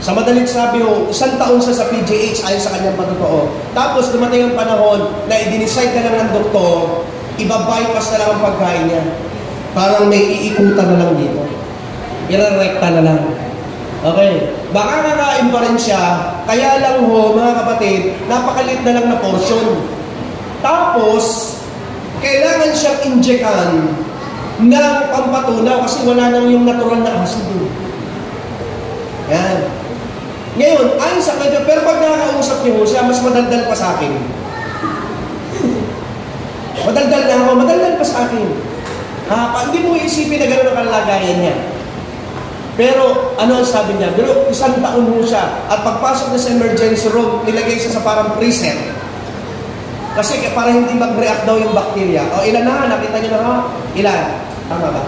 Speaker 2: Sa madaling sabi ho, 1 taon siya sa PGH ayon sa kanyang patotoo. Tapos dumating ang panahon na i-decide na lang ng doktor, iba-bypass na lang ang pagkain niya. Parang may iikutan na lang dito. Irarekta na lang. Okay. Baka kakain pa rin siya, kaya lang ho, mga kapatid, napakalit na lang na portion. Tapos, kailangan siyang injekan ng pampatunaw kasi wala nang yung natural na acid. Yan. Ngayon, ayon sa kanya, pero pag nakakausap niyo siya, mas madaldal pa sa akin. madaldal pa sa akin. Hindi mo isipin na gano'n ang kalagayan niya. Pero, ano ang sabi niya? Pero 1 taon mo siya. At pagpasok na sa emergency room, nilagay siya sa parang freezer. Kasi para hindi mag-react daw yung bacteria. O, ilan na? Nakita niyo na ha? Ilan? Tama ba?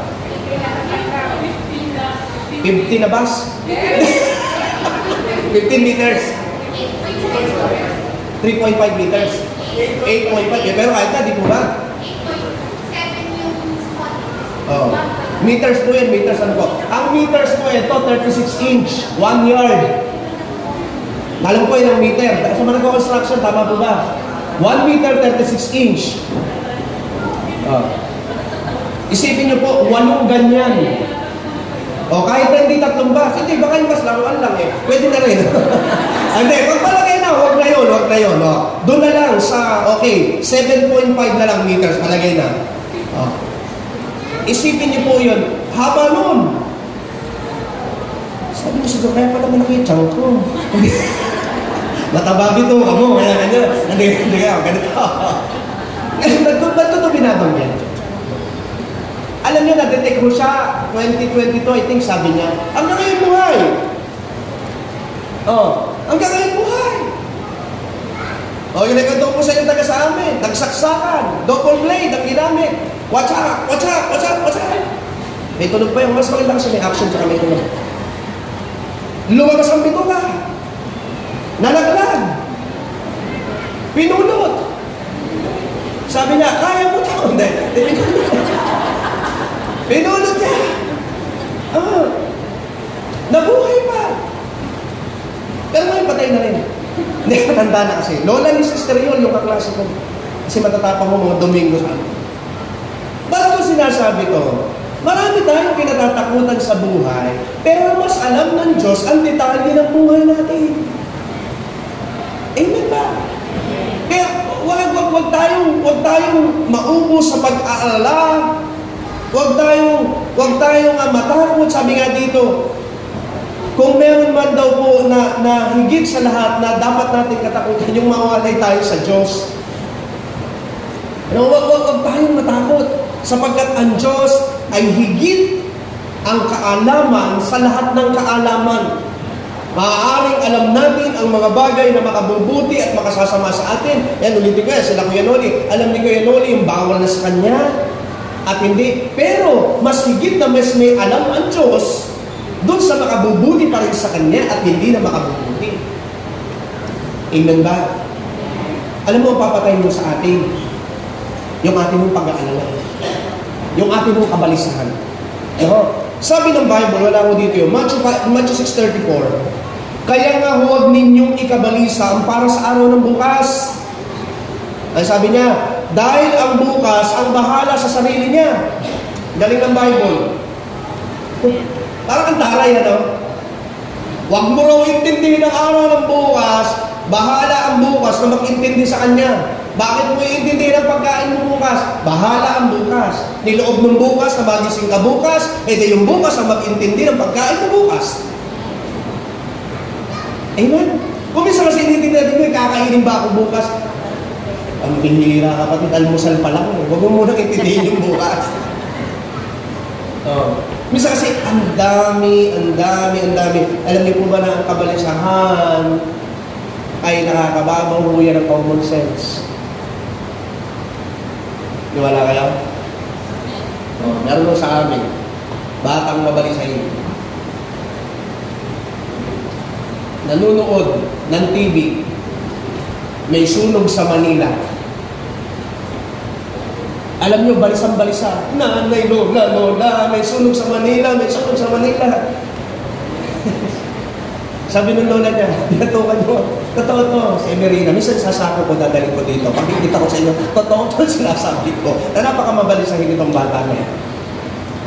Speaker 2: 50 na bus? 15 meters. 3.5 meters. 8.5. Pero kahit na, di po ba? Oh. Meters po yan, meters ano po. Ang meters po ito, 36 inch, 1 yard. Alam po yun ang meter. Sa mga nagko-construction, tama po ba? 1 meter, 36 inch. Oh. Isipin niyo po, 8 ganyan. O kahit na hindi 3 bus, hindi, baka yung bus laruan lang eh. Pwede na rin. Hindi, pagpalagay na, huwag na yun. O. Doon na lang sa, okay, 7.5 na lang meters, palagay na. O. Isipin niyo po yun, haba nun. Sabi ko siguro, kaya pala malaki yung tiyan ko. Mataba bito, kamo, kaya ganyan. Hindi ka, ganito. Ba't ko ito binabanggit? Alam niyo, na-detect ko siya, 2022, I think, sabi niya, hanggang ngayon buhay. Hanggang ngayon buhay. Yung nagkantong po sa inyo taga sa amin, nagsaksakan, double blade, ang ginamit. Watch out. May tunog pa yung mas maganda kasi may action tsaka may tunog. Lumabas ang bituka. Nalaglag. Pinulot. Sabi niya, kaya mo ito. Hindi. Pinulot niya. Nabuhay pa. Pero ngayon patay na rin. Hindi, matanda na kasi. Lola ni Sister Yol, yung kaklase ko. Kasi matatapang mo mga Domingo sa amin. Ba't ko sinasabi to? Marami tayong kinatatakutan sa buhay, pero mas alam ng Diyos ang detalye ng buhay natin. Amen ba? Kaya wag tayong maubos sa pag-aalala. Wag tayong matakot. Sabi nga dito, kung meron man daw po na higit sa lahat na dapat natin katakutan, yung mawalay tayo sa Diyos. Wag tayong matakot, sapagkat ang Diyos ay higit ang kaalaman sa lahat ng kaalaman. Maaaring alam natin ang mga bagay na makabubuti at makasasama sa atin. Yan, ulitin ko yan, sila Kuya Noli. Alam ni Kuya Noli yung bawal na sa kanya at hindi. Pero mas higit na mas may alam ang Diyos doon sa makabubuti pa rin sa kanya at hindi na makabubuti. Amen ba? Alam mo, papatay mo sa atin yung ating mong pag-aalala. Yung ating mong kabalisahan. Sabi ng Bible, wala ko dito yun, Matthew 6:34, kaya nga huwag ninyong ikabalisa ang para sa araw ng bukas. Ay sabi niya, dahil ang bukas ang bahala sa sarili niya. Galing ng Bible. Parang ang taray, Huwag mo raw intindihin ang araw ng bukas, bahala ang bukas na mag-intindi sa kanya. Bakit mo iintindihin ang pagkain mo bukas? Bahala ang bukas. Niloob ng bukas na magising ka bukas, di yung bukas ang mag-intindi ng pagkain mo bukas. Amen? Kung minsan kasi inintindihin natin, kakainin ba ako bukas? Ang pinihira kapatid, almusal pa lang. Huwag mo munang intindihin yung bukas. Minsan kasi, ang dami. Alam niyo po ba na ang kabalisahan ay nakakababaw mo yan ng common sense? Di wala kayo? Meron sa amin, batang mabalisahin. Nanunood ng TV, may sunog sa Manila. Alam nyo, balisang-balisa. Nanay, lola, may sunog sa Manila, Sabi ng lola niya, pinatukan nyo, totoo to, si Emerina, minsan sasako ko, dadalhin ko dito. Pagkikita ko sa inyo, totoo to sinasabi ko. Na napakamabalisahin itong bata niya.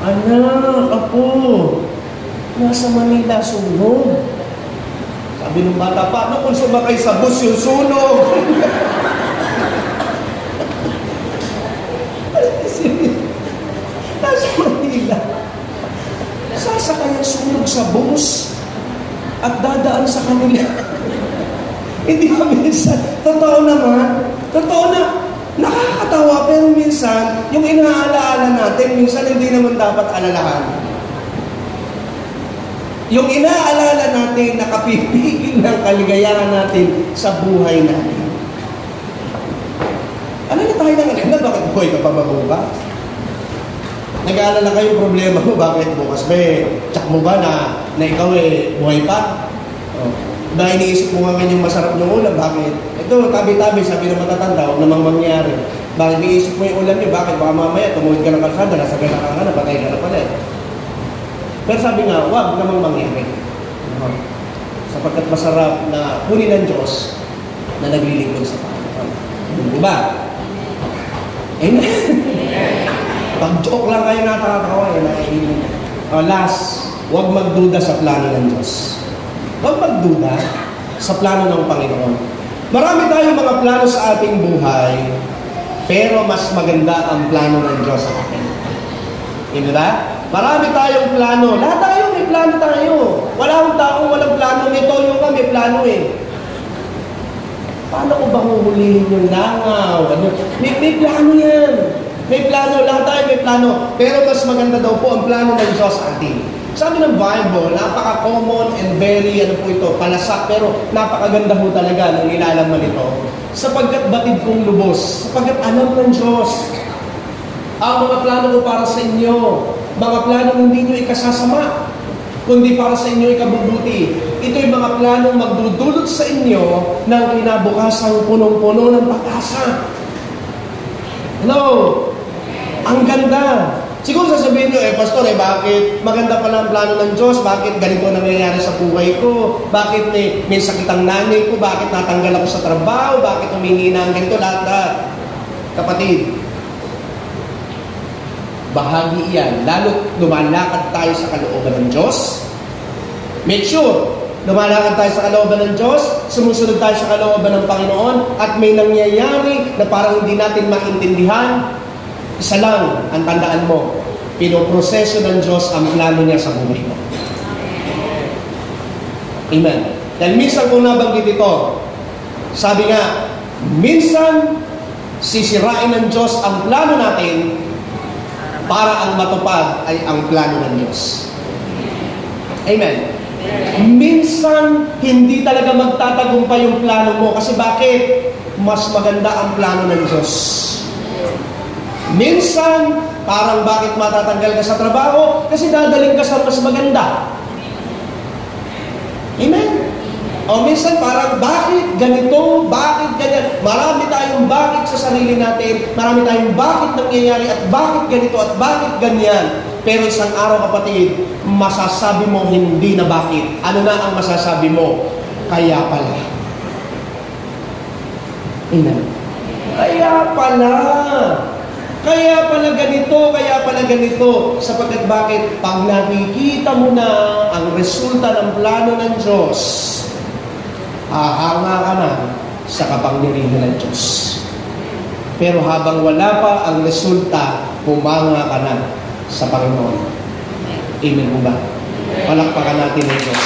Speaker 2: Anak, apo, nasa Manila, sunog. Sabi ng bata, paano kung sumakay sa bus yung sunog? Nasa Manila. Sasakay ang sunog sa bus at dadaan sa kanila. Hindi ba minsan? Totoo na, nakakatawa, pero minsan, yung inaalaala natin, minsan hindi naman dapat alalahan. Yung inaalala natin, nakapipigil ng kaligayahan natin sa buhay natin. Ano na tayo nang bakit buhay ka pa mabuba? Nag-aalala kayo problema mo, bakit bukas tsak mo ba na ikaw buhay pa? Dahil iniisip mo nga yung masarap ng ulam, bakit? Ito, tabi-tabi, sabi ng matatanda, huwag namang mangyari. Bakit iniisip mo yung ulam niyo, bakit? Baka mamaya, tumuhin ka ng kalsada, nasa galakan ka na, patay ka na pala Pero sabi nga, huwag namang mangyari. Sapagkat masarap na kunin ng Diyos na naglilingkod sa Panginoon. Diba? Amen? Pag-joke lang kayo nakakatawa, nakainin. Last, huwag magduda sa plano ng Diyos. Huwag magduda sa plano ng Panginoon. Marami tayong mga plano sa ating buhay, pero mas maganda ang plano ng Diyos sa atin. Hindi ba? Marami tayong plano. Lahat tayo may plano tayo. Wala akong taong walang plano. May toyo ka, may plano eh. Paano ko ba huhulihin yung langaw? May plano yan. May plano. Lahat tayo may plano. Pero mas maganda daw po ang plano ng Diyos sa atin. Sabi ng Bible, napaka-common and very, palasak, pero napakaganda ho talaga nung ilalaman ito. Sapagkat batid kong lubos, sapagkat alam ng Diyos, ang mga plano ko para sa inyo, mga plano hindi nyo ikasasama, kundi para sa inyo ikabubuti. Ito'y mga planong magdudulot sa inyo ng kinabukasang punong-puno ng pag-asa. Hello? Ang ganda. Siguro sasabihin nyo, Pastor, bakit maganda pala ang plano ng Diyos? Bakit ganito nangyayari sa buhay ko? Bakit may sakit ang nanay ko? Bakit natanggal ako sa trabaho? Bakit humihina ang ganito? Lahat. Kapatid, bahagi iyan. Lalo lumalakad tayo sa kalooban ng Diyos. Make sure, lumalakad tayo sa kalooban ng Diyos, sumusunod tayo sa kalooban ng Panginoon, at may nangyayari na parang hindi natin maintindihan. Isa lang ang tandaan mo, pinoproseso ng Diyos ang plano niya sa buhay mo. Amen. Dahil minsan kung nabanggit ito, sabi nga, minsan sisirain ng Diyos ang plano natin para ang matupad ay ang plano ng Diyos. Amen. Minsan, hindi talaga magtatagumpay yung plano mo. Kasi bakit? Mas maganda ang plano ng Diyos. Minsan, parang bakit matatanggal ka sa trabaho? Kasi dadaling ka sa mas maganda. Amen? O minsan parang bakit ganito? Bakit ganyan? Marami tayong bakit sa sarili natin. Marami tayong bakit nangyayari at bakit ganito at bakit ganyan. Pero isang araw, kapatid, masasabi mo hindi na bakit. Ano na ang masasabi mo? Kaya pala. Amen? Kaya pala. Kaya pala ganito, sapagkat bakit? Pag nakikita mo na ang resulta ng plano ng Diyos, hahanga ka na sa kapangyarihan ng Diyos. Pero habang wala pa ang resulta, humanga ka na sa Panginoon. Amen mo ba? Palakpakan natin ng Diyos.